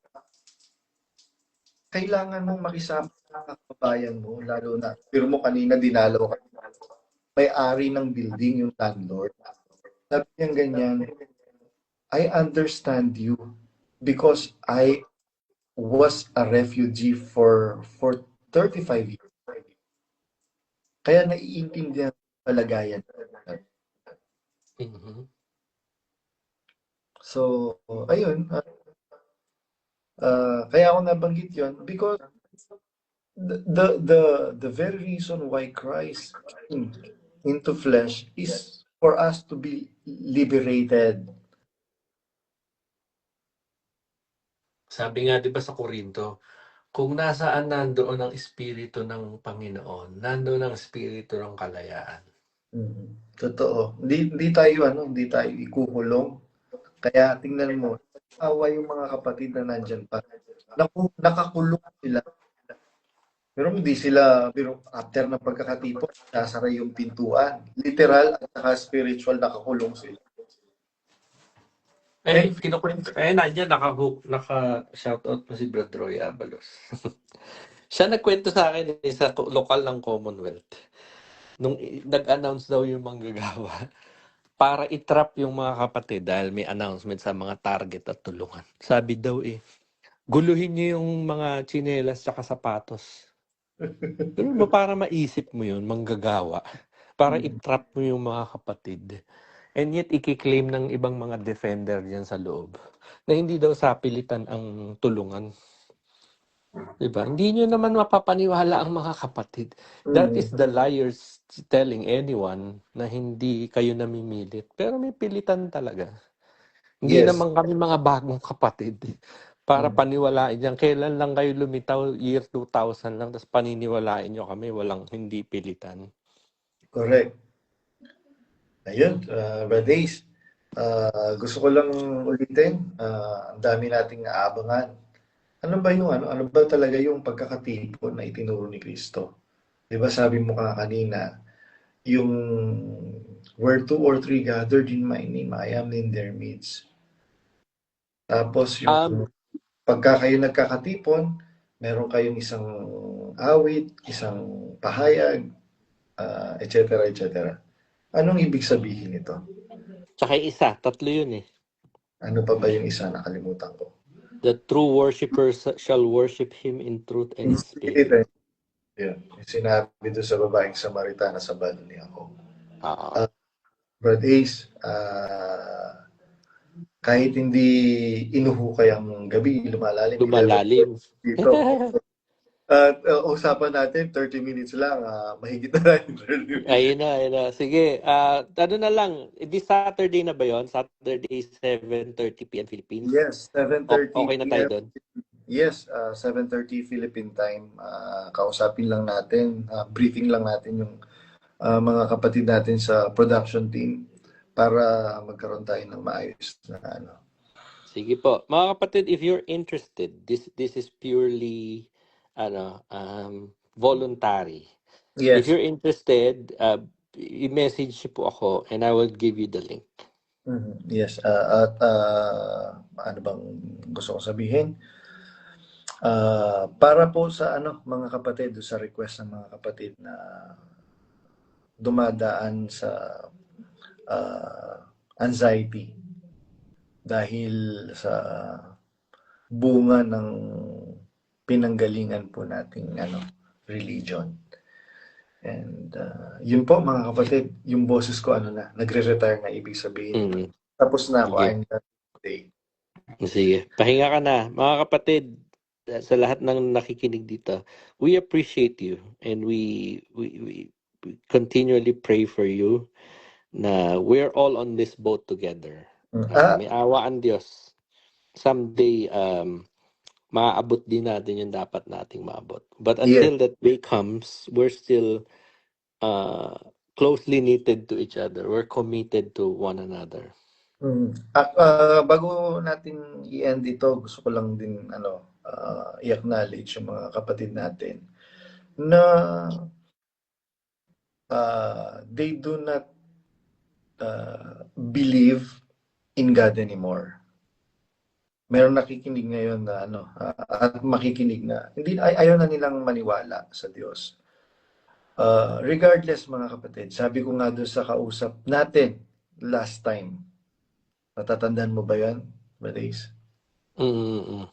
kailangan mong makisama sa kababayan mo, lalo na, pero mo kanina dinalaw ka, may-ari ng building, yung landlord. Sabi niya ganyan, I understand you because I was a refugee for 35 years. Kaya naiintindihan ang kalagayan. So, ayun. Kaya ako nabanggit yun because the very reason why Christ came into flesh is for us to be liberated. Sabi nga 'di ba sa Korinto, kung nasaan nandoon ang espiritu ng Panginoon, nandoon ang espiritu ng kalayaan. Totoo. Hindi tayo ikukulong. Kaya tingnan mo, awa yung mga kapatid na nandyan pa. Nakakulong sila. Pero hindi sila, pero after ng pagkakatipon, sasara yung pintuan. Literal at saka spiritual, nakakulong sila. Kinukwento. Nandiyan, naka-shoutout mo si Brad Roy Abalos. Siya nagkwento sa akin sa lokal ng Commonwealth. Nung nag-announce daw yung manggagawa, para i-trap yung mga kapatid dahil may announcement sa mga target at tulungan. Sabi daw guluhin niyo yung mga tsinelas at sapatos. Pero para maisip mo yun, manggagawa. Para i-trap mo yung mga kapatid. And yet, i-claim ng ibang mga defender diyan sa loob na hindi daw sapilitan ang tulungan. Diba? Hindi nyo naman mapapaniwala ang mga kapatid. That is the liars telling anyone na hindi kayo namimilit. Pero may pilitan talaga. Hindi naman kami mga bagong kapatid. Para paniwalain yan. Kailan lang kayo lumitaw? Year 2000 lang. Tapos paniniwalain nyo kami. Walang hindi pilitan. Correct. Ayun, Brad Ace. Gusto ko lang ulitin. Ang dami nating aabangan. Ano ba talaga yung pagkakatipon na itinuro ni Kristo? 'Di ba sabi mo kanina, yung where 2 or 3 gathered in my name, I am in their midst. Tapos yung pagka kayo nagkakatipon, meron kayong isang awit, isang pahayag, etc. etc. Anong ibig sabihin nito? Tsaka isa, tatlo yun Ano pa ba yung isa? Nakalimutan ko. The true worshippers shall worship Him in truth and in spirit. Yun. Sinabi doon sa babaeng Samaritana sa bano ni ako. Brad Ace, kahit hindi inuhukay ang gabi, lumalalim. Dito. Usapan natin, 30 minutes lang, mahigit na lang. Ayun na. Sige, ano na lang, this Saturday na ba yon? Saturday, 7:30 p.m. Philippines? Yes, 7:30 Okay na tayo doon? Yes, 7:30 Philippine time. Kausapin lang natin, briefing lang natin yung mga kapatid natin sa production team para magkaroon tayo ng maayos na ano. Sige po. Mga kapatid, if you're interested, this is purely voluntary. If Yes. you're interested, i-message niyo po ako and I will give you the link. Yes. At ano bang gusto ko sabihin? Para po sa ano mga kapatid, sa request ng mga kapatid na dumadaan sa anxiety dahil sa bunga ng pinanggalingan po nating religion. And yun po mga kapatid, yung boses ko nagre-retire na, ibig sabihin. Tapos na ako, Sige. I'm done today. Sige, pahinga ka na. Mga kapatid, sa lahat ng nakikinig dito, we appreciate you and we continually pray for you na we're all on this boat together. May awa ang Diyos. Someday, maaabot din natin yung dapat nating maabot. But until that day comes, we're still closely knitted to each other. We're committed to one another. Bago natin i-end ito, gusto ko lang din i-acknowledge yung mga kapatid natin na they do not believe in God anymore. Meron nakikinig ngayon na at makikinig na hindi ayaw na nilang maniwala sa Diyos. Regardless mga kapatid, sabi ko nga doon sa kausap natin last time, natatandaan mo ba yan, Badays?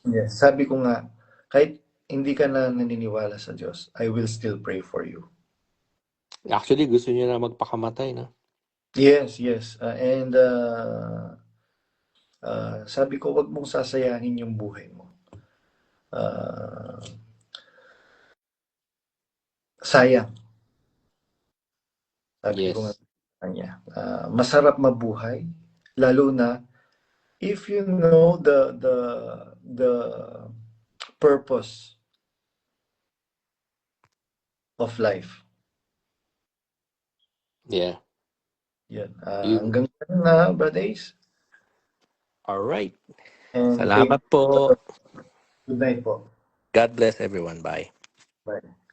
Yes, sabi ko nga, kahit hindi ka na naniniwala sa Diyos, I will still pray for you. Actually, gusto niyo na magpakamatay, no? Yes. And sabi ko, wag mong sasayahin yung buhay mo. Sayang. Sabi ko nga kanya, masarap mabuhay, lalo na if you know the purpose of life. Yeah. Yan. Hanggang na, Bradays. Alright. And salamat po. Good night po. God bless everyone. Bye. Bye.